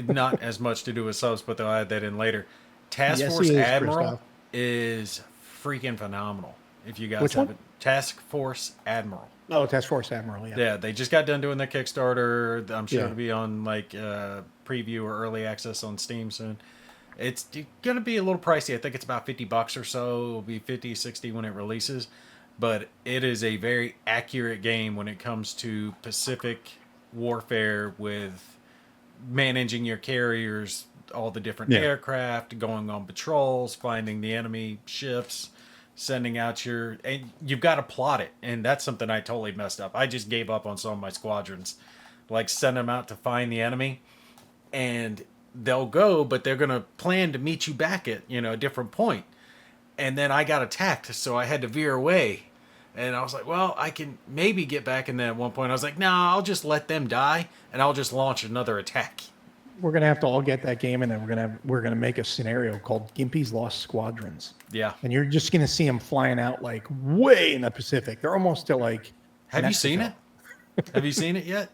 not as much to do with subs, but they'll add that in later. Task Yes, Force he is, Admiral Christoph. is freaking phenomenal. If you guys Which one? haven't, Task Force Admiral. Oh, Task Force Admiral. Yeah. Yeah, they just got done doing their Kickstarter. I'm sure Yeah. it'll be on like preview or early access on Steam soon. It's gonna be a little pricey. I think it's about $50 or so. It'll be 50, 60 when it releases. But it is a very accurate game when it comes to Pacific warfare with managing your carriers, all the different Yeah. aircraft, going on patrols, finding the enemy ships, sending out and you've got to plot it. And that's something I totally messed up. I just gave up on some of my squadrons, like send them out to find the enemy, and they'll go, but they're going to plan to meet you back at, a different point. And then I got attacked, so I had to veer away. And I was like, well, I can maybe get back. And then at one point I was like, nah, I'll just let them die and I'll just launch another attack. We're gonna have to all get that game, and then we're gonna make a scenario called Gimpy's Lost Squadrons. Yeah. And you're just gonna see them flying out like way in the Pacific. They're almost to like. Have you seen it? Mexico. Have you seen it yet?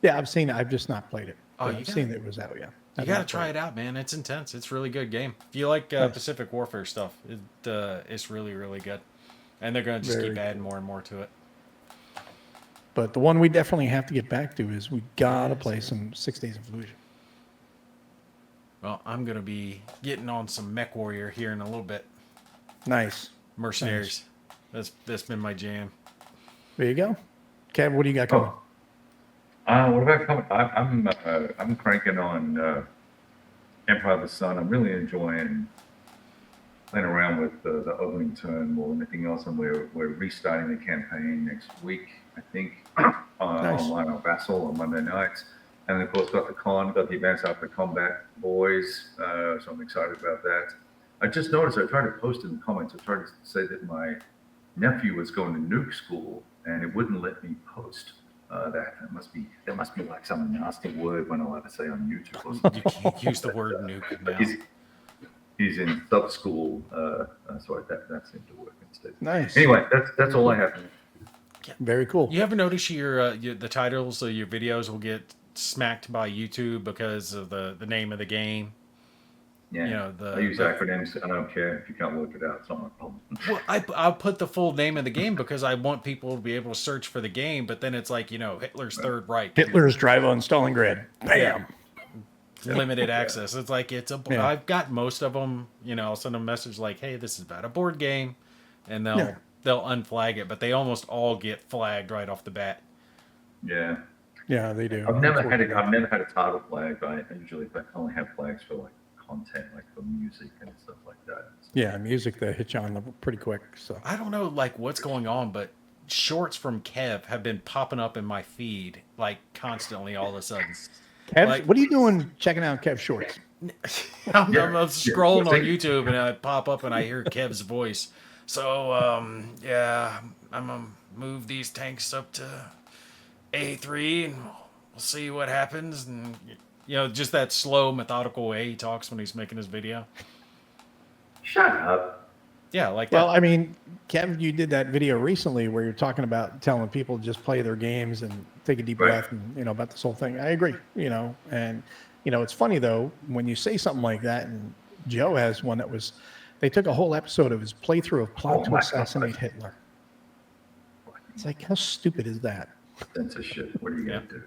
Yeah, I've seen it. I've just not played it. Oh, But you I've gotta- seen that it was out. Yeah. You I've got to not try played it out, man. It's intense. It's a really good game. If you like Nice. Pacific Warfare stuff, it's really, really good. And they're going to just Very keep adding more and more to it. But the one we definitely have to get back to is we gotta play some 6 Days of Fallujah. Well, I'm going to be getting on some Mech Warrior here in a little bit. Nice. Mercenaries. That's been my jam. There you go. Kev, what do you got coming? What about coming? I'm cranking on Empire of the Sun. I'm really enjoying playing around with the opening turn more than anything else, and we're restarting the campaign next week, I think, Nice. online on Vassal on Monday nights. And of course, got the Advanced After Combat boys, so I'm excited about that. I just noticed, I tried to post in the comments, I tried to say that my nephew was going to nuke school, and it wouldn't let me post that. That must be like some nasty word we're not allowed to say on YouTube or something. You can't use the word nuke now. He's in sub school, so that seemed to work instead. Nice. Anyway, that's all I have. Very cool. You ever notice the titles of your videos will get smacked by YouTube because of the name of the game? Yeah. You know, I use acronyms. I don't care if you can't work it out. It's not my problem. Well, I'll put the full name of the game because I want people to be able to search for the game. But then it's like, Hitler's Third Reich. Hitler's drive on Stalingrad. Bam. Limited access. It's like Yeah. I've got most of them. I'll send them a message like, "Hey, this is about a board game," and they'll unflag it. But they almost all get flagged right off the bat. Yeah. Yeah, they do. I've never had a title flag. I usually only have flags for like content, like for music and stuff like that. So, Yeah, music they hit you on pretty quick. So I don't know like what's going on, but shorts from Kev have been popping up in my feed like constantly all of a sudden. Kev, what are you doing checking out Kev shorts? I'm scrolling on YouTube and I pop up and I hear Kev's voice. So I'm gonna move these tanks up to A3 and we'll see what happens. And just that slow, methodical way he talks when he's making his video. Shut up. Yeah, like Well, that. I mean, Kev, you did that video recently where you're talking about telling people to just play their games and take a deep breath and, about this whole thing. I agree, and, it's funny though, when you say something like that, and Joe has one that was, they took a whole episode of his playthrough of Plot to Assassinate Hitler. It's like, how stupid is that? Censorship. What are you going to do?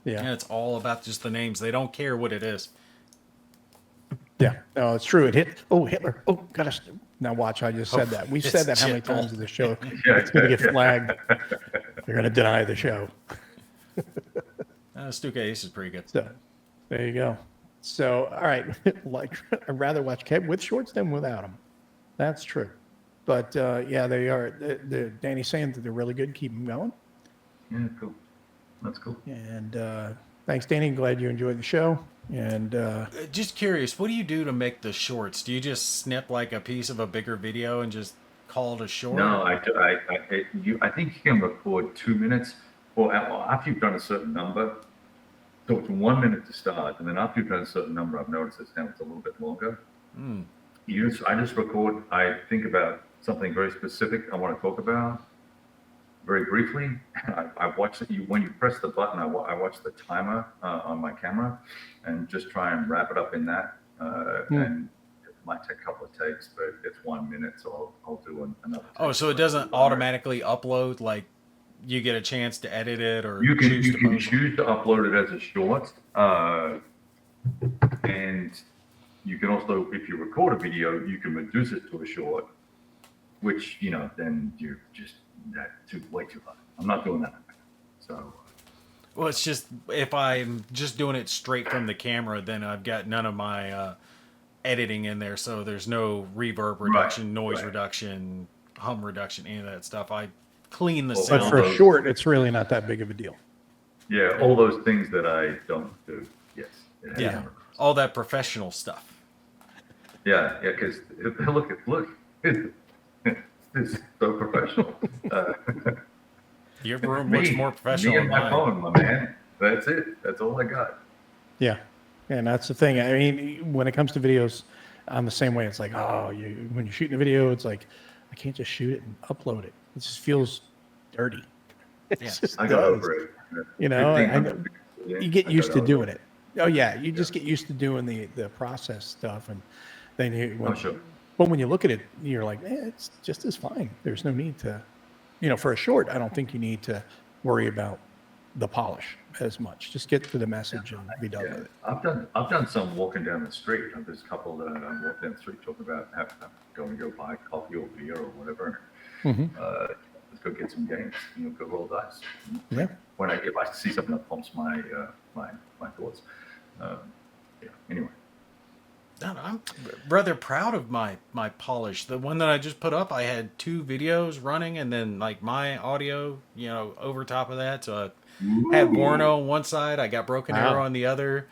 Yeah, it's all about just the names. They don't care what it is. Yeah, no, it's true. It hit. Oh, Hitler. Oh, gotta. Now watch. I just said that. We've said that how many times in the show? It's going to get flagged. They're going to deny the show. Stuka Ace is pretty good. So, there you go. So, all right. Like, I'd rather watch Kev with shorts than without them. That's true. But yeah, they are. Danny's saying that they're really good. Keep them going. Yeah, cool. That's cool. And thanks, Danny. Glad you enjoyed the show. And just curious, what do you do to make the shorts? Do you just snip like a piece of a bigger video and just call it a short? No, I think you can record 2 minutes, or after you've done a certain number. So it's 1 minute to start, and then after you've done a certain number, I've noticed it's a little bit longer. I just record. I think about something very specific I want to talk about very briefly. I watch it. When you press the button, I watch the timer on my camera, and just try and wrap it up in that. And it might take a couple of takes, but it's 1 minute, so I'll do another. Oh, so it doesn't automatically upload? Like you get a chance to edit it, or you can choose to upload it as a short, and you can also, if you record a video, you can reduce it to a short, which then you're just way too high. I'm not doing that. So. Well, it's just if I'm just doing it straight from the camera, then I've got none of my editing in there, so there's no reverb reduction, noise reduction, hum reduction, any of that stuff. I clean the sound. But for a short, it's really not that big of a deal. Yeah, all those things that I don't do. Yes. Yeah, all that professional stuff. Yeah, because look, it's so professional. Your room looks more professional Me and than my mine. phone, my man. That's it. That's all I got. Yeah. And that's the thing. I mean, when it comes to videos, I'm the same way. It's like, when you're shooting a video, it's like, I can't just shoot it and upload it. It just feels dirty. It just I got does. over it. You get used to doing it. Oh yeah, you just get used to doing the process stuff, and then but when you look at it, you're like, it's just as fine. There's no need to, for a short, I don't think you need to worry about the polish as much. Just get to the message and be done with it. I've done some walking down the street. There's a couple that I walk down the street talking about going to go buy coffee or beer or whatever. Let's go get some games. Go roll dice. Yeah. If I see something that pumps my thoughts. Anyway. I'm rather proud of my polish. The one that I just put up, I had 2 videos running, and then like my audio, over top of that. So I had Warno on one side, I got Broken Arrow on the other.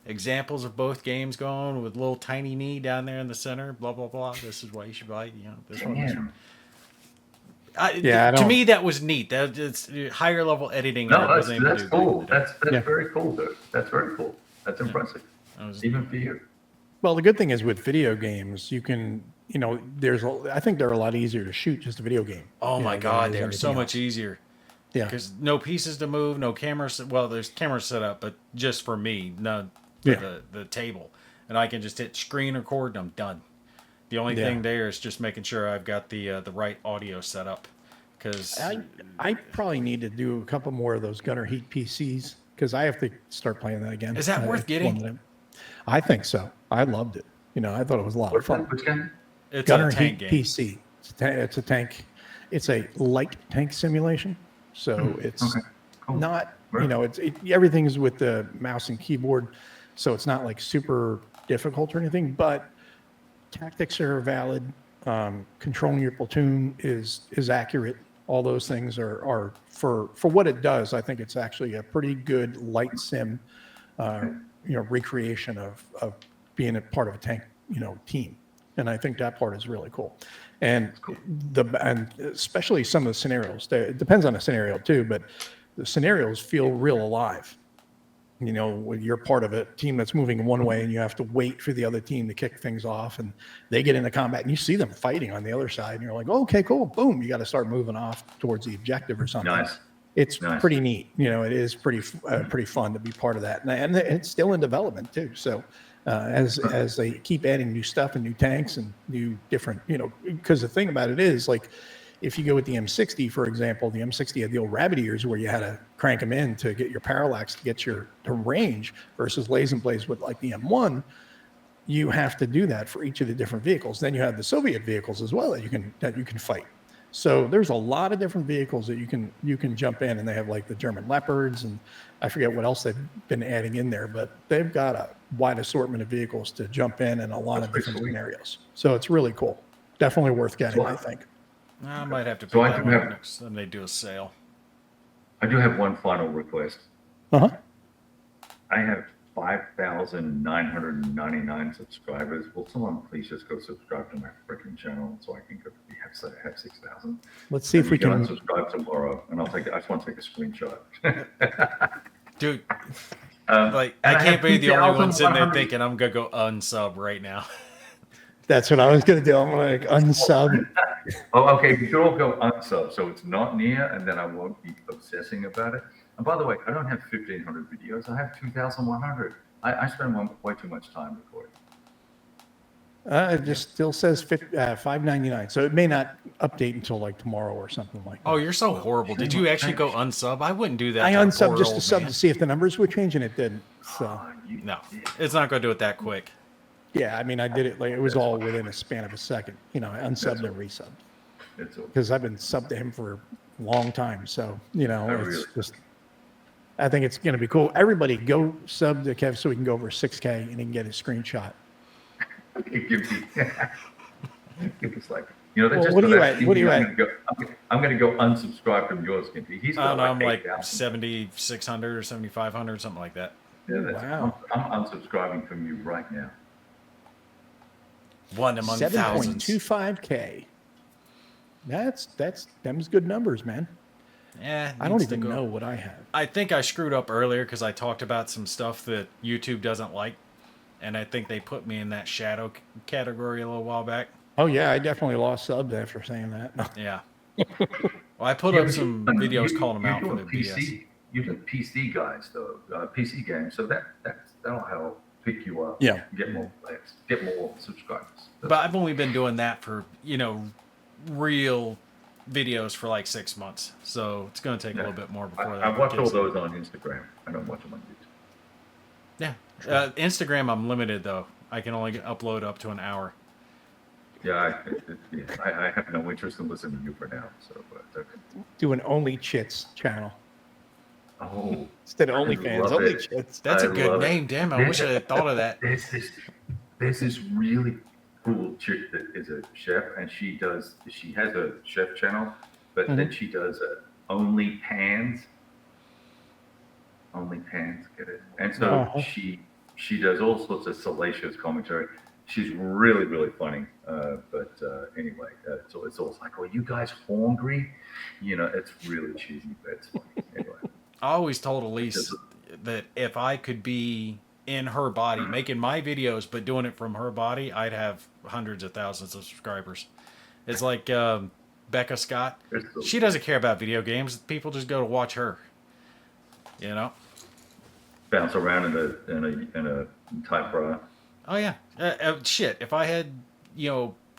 Examples of both games going with little tiny knee down there in the center. Blah blah blah. This is why you should buy. This one. This one. To me, that was neat. It's higher level editing. No, that's cool. That's very cool, dude. That's very cool. That's impressive. Even for you. Well, the good thing is with video games, you can, I think they're a lot easier to shoot just a video game. Oh my God, they're so much easier. Yeah. Because no pieces to move, no cameras. Well, there's cameras set up, but just for me, not for the table. and I can just hit screen record and I'm done. The only thing there is just making sure I've got the right audio set up. Because I probably need to do a couple more of those Gunner Heat PCs because I have to start playing that again. Is that worth It's one getting? that I think so. I loved it. You know, I thought it was a lot of What's fun. that? Which game? it's Gunner a tank Heat game. PC. It's a tank. It's a light tank simulation. So it's Okay. Cool. not, you know, everything's with the mouse and keyboard. So it's not like super difficult or anything, but tactics are valid. Controlling your platoon is accurate. All those things are for what it does. I think it's actually a pretty good light sim, recreation of being a part of a tank, team. And I think that part is really cool. And and especially some of the scenarios. It depends on the scenario too, but the scenarios feel real alive. When you're part of a team that's moving one way and you have to wait for the other team to kick things off and they get into combat and you see them fighting on the other side and you're like, oh, okay, cool. Boom. You got to start moving off towards the objective or something. Nice. It's Nice. pretty neat. It is pretty fun to be part of that. And it's still in development too. So as they keep adding new stuff and new tanks and new different, because the thing about it is like, if you go with the M60, for example, the M60 had the old rabbit ears where you had to crank them in to get your parallax to get your range versus lays and plays with like the M1. You have to do that for each of the different vehicles. Then you have the Soviet vehicles as well that you can fight. So there's a lot of different vehicles that you can jump in, and they have like the German Leopards, and I forget what else they've been adding in there, but they've got a wide assortment of vehicles to jump in and a lot of different scenarios. So it's really cool. Definitely worth getting, I think. I might have to pick So I that do one up have- next time they do a sale. I do have one final request. Uh-huh. I have 5,999 subscribers. Will someone please just go subscribe to my freaking channel so I can have 6,000? Let's see if we can. unsubscribe tomorrow, and I just want to take a screenshot. Dude, And I I can't have be the only one sitting there 2,100 thinking I'm going to go unsub right now. That's what I was going to do. I'm going to unsub. Oh, okay. You should all go unsub, so it's not near, and then I won't be obsessing about it. And by the way, I don't have 1,500 videos. I have 2,100. I spend way too much time recording. It just still says $5.99, so it may not update until like tomorrow or something like that. Oh, you're so horrible. Did you actually go unsub? I wouldn't do that. I to a unsubbed poor just to old sub man. to see if the numbers would change, and it didn't. So No, it's not going to do it that quick. yeah, I mean, I did it like it was all within a span of a second. I unsubbed and resubbed It's all. because I've been subbed to him for a long time. So it's really- just. I think it's going to be cool. Everybody go sub to Kev so we can go over 6K and he can get his screenshot. It's like, that's Well, just what for are you that. at? What are you I'm going to go unsubscribe from yours, Gimpy. He's I got don't know, I'm like 8,000. 7,600 or 7,500, something like that. Yeah, Wow. I'm unsubscribing from you right now. One among thousands. 7.25K. Them's good numbers, man. Yeah, I don't needs to even go. know what I have. I think I screwed up earlier because I talked about some stuff that YouTube doesn't like, and I think they put me in that shadow category a little while back. Oh yeah, I definitely lost subs after saying that. Yeah. Well, I put up some videos calling them out for the BS. You do PC guys though, PC games, so that'll help pick you up. Yeah. Get more players, get more subscribers. But I've only been doing that for, real videos for like 6 months. So it's going to take a little bit more before that. I watch all gets- those on Instagram. I don't watch them on YouTube. Yeah. Instagram, I'm limited though. I can only upload up to an hour. Yeah, I have no interest in listening to you for now. So, but Do an Only Chits channel oh, instead of I OnlyFans. love Only it. Chits. That's a I good love it. name. Damn, I wish I had thought of that. There's this really cool chick that is a chef, and she has a chef channel, but then she does only pans, get it? And so she does all sorts of salacious commentary. She's really, really funny. Anyway, so it's always like, "Oh, you guys hungry?" It's really cheesy, but it's funny. Anyway, I always told Elise that if I could be in her body, making my videos, but doing it from her body, I'd have hundreds of thousands of subscribers. It's like Becca Scott. She doesn't care about video games. People just go to watch her. bounce around in a tight bra. Oh yeah. Shit. If I had,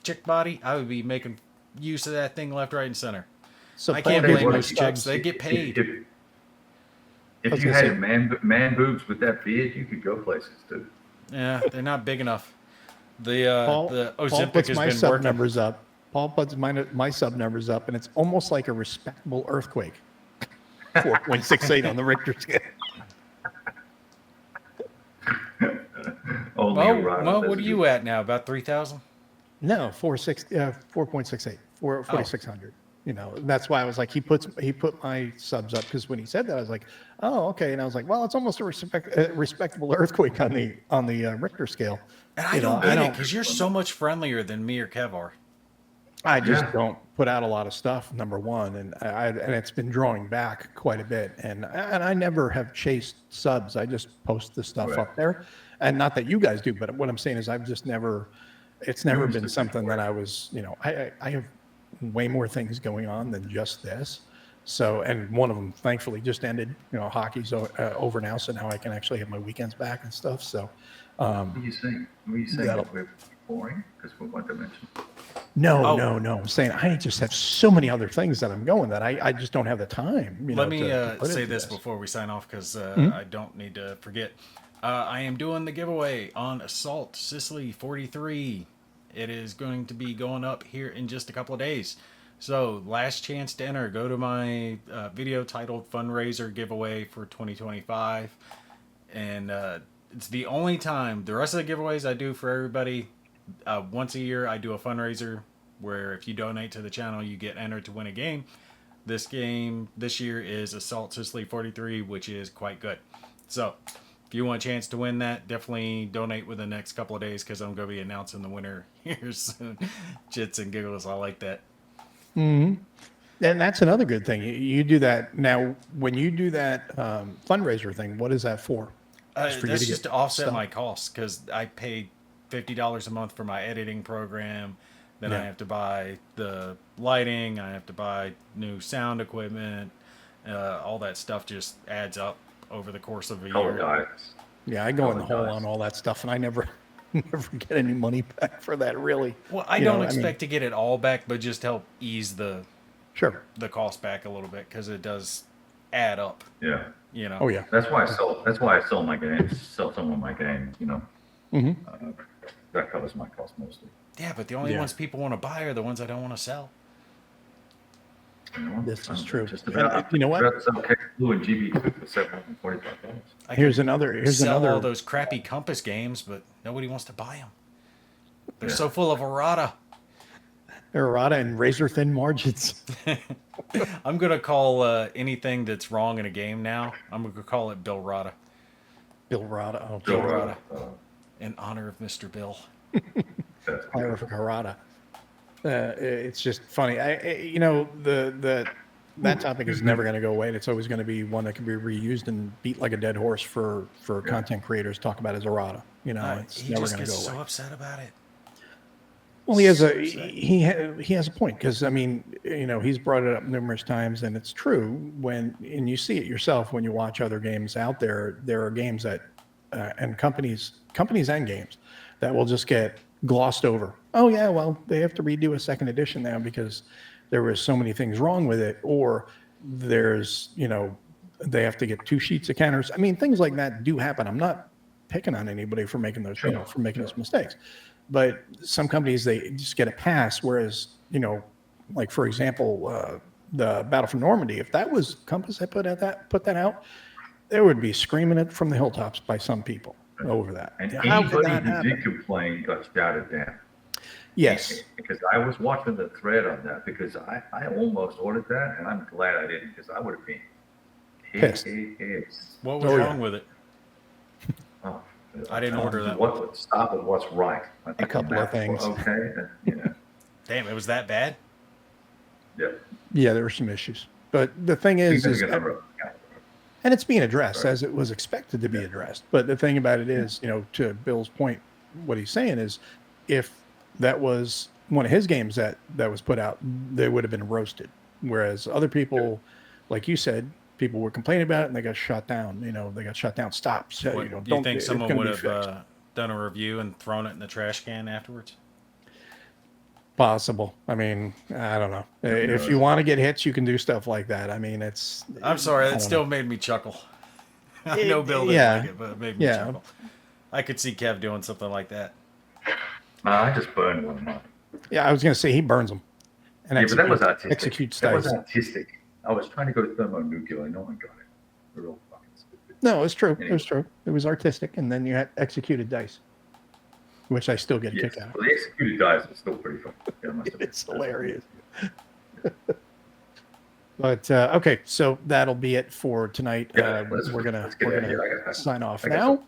chick body, I would be making use of that thing left, right, and center. So I Paul can't gives blame me those chicks. subs. They get paid. I was If you gonna had say- man boobs with that beard, you could go places too. Yeah, they're not big enough. The Paul Ozempic puts has my been sub working. numbers up. Paul puts my sub numbers up, and it's almost like a respectable earthquake. 4.68 on the Richter scale. Only Well, Rod what doesn't are you at now? About 3,000? No, 4.68, 4,600. You know, that's why I was like, he put my subs up, because when he said that, I was like, oh, okay. And I was like, well, it's almost a respectable earthquake on the Richter scale. And I don't get it because you're so much friendlier than me or Kev are. I just Yeah. don't put out a lot of stuff, number one, and it's been drawing back quite a bit. And I never have chased subs. I just post the stuff Right. up there, and not that you guys do, but what I'm saying is I've just never. It's never Yours been is something before. that I was. I have way more things going on than just this. So, and one of them thankfully just ended. Hockey's over now, so now I can actually have my weekends back and stuff. So, What are you saying? What are you saying? That'll- That we're boring? Because we're one dimension. no. Oh. I'm saying I just have so many other things that I'm going that I just don't have the time. Let me to put say into this before we sign off because Mm-hmm. I don't need to forget. I am doing the giveaway on Assault Sicily 43. It is going to be going up here in just a couple of days. So, last chance to enter. Go to my video titled Fundraiser Giveaway for 2025. And it's the only time. The rest of the giveaways I do for everybody. Once a year, I do a fundraiser where if you donate to the channel, you get entered to win a game. This game this year is Assault Sicily 43, which is quite good. So, if you want a chance to win that, definitely donate within the next couple of days because I'm going to be announcing the winner here soon. Chits and giggles, I like that. And that's another good thing. You do that now. When you do that fundraiser thing, what is that for? For you That's to just get to offset stuff? my costs because I paid $50 a month for my editing program. Then I Yeah. have to buy the lighting. I have to buy new sound equipment. All that stuff just adds up over the course of a Color year. guys. Yeah, I go in the hole Apologize. on all that stuff, and I never get any money back for that. Really. Well, I You don't know, I mean- expect to get it all back, but just help ease the Sure. cost back a little bit because it does add up. Yeah. Oh yeah. That's why I sell my games. Sell some of my games. Mhm. That covers my cost mostly. Yeah, but the only Yeah. ones people want to buy are the ones I don't want to sell. This is true. Just And, about. you know what? That's okay. Blue and GB2 for $745. I Here's could another. sell all those crappy Compass games, but nobody wants to buy them. They're so full of errata. errata and razor thin margins. I'm gonna call anything that's wrong in a game now. I'm gonna call it Bill Rada Bill Rada. Oh, Bill Bill Rada. in honor of Mr. Bill. That's Rada for Harada. It's just funny. That topic is never going to go away, and it's always going to be one that can be reused and beat like a dead horse for content creators. Talk about as errata. It's He never just going to gets go away. so upset about it. Well, he has a point because he's brought it up numerous times, and it's true and you see it yourself when you watch other games out there. There are games that and companies and games that will just get glossed over. Oh yeah, well they have to redo a second edition now because there were so many things wrong with it, or there's they have to get 2 sheets of counters. I mean, things like that do happen. I'm not picking on anybody for making those for making those mistakes. But some companies, they just get a pass, whereas, like, for example, the Battle for Normandy, if that was Compass that put that out, there would be screaming it from the hilltops by some people over that. And How could anybody that who happen? did complain got shouted down. Yes. Because I was watching the thread on that because I almost ordered that and I'm glad I didn't because I would have been Pissed. What was Oh, yeah. wrong with it? Oh, I didn't order that What would stop at what's right? I think couple of the maps were things. Okay. Yeah. Damn, it was that bad? Yeah. Yeah, there were some issues. But the thing is and it's being addressed as it was expected to be addressed. But the thing about it is, to Bill's point, what he's saying is if that was one of his games that was put out, they would have been roasted. Whereas other people, like you said, people were complaining about it and they got shut down. They got shut down. Stop. So, Do you don't- think it's someone gonna would be have fixed. done a review and thrown it in the trash can afterwards? Possible. I mean, I don't know. If you want to get hits, you can do stuff like that. I mean, it's. I'm sorry, I that don't still know. made me chuckle. I know Bill didn't yeah. like it, but it made me Yeah. chuckle. I could see Kev doing something like that. I just burned one of mine. Yeah, I was going to say he burns them. And Yeah, but that was artistic. executes That was dice. artistic. I was trying to go thermonuclear. No one got it. They're all fucking stupid. No, it's true. It Anyway. was true. It was artistic, and then you had executed dice, which I still get a Yes. kick out of. Well, the executed dice was still pretty fun. Yeah, I must admit. It's hilarious. But okay, so that'll be it for tonight. Yeah, We're gonna let's get out of here. I got- sign off I got now.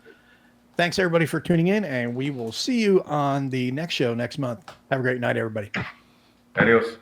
Thanks everybody for tuning in, and we will see you on the next show next month. Have a great night, everybody. Adios.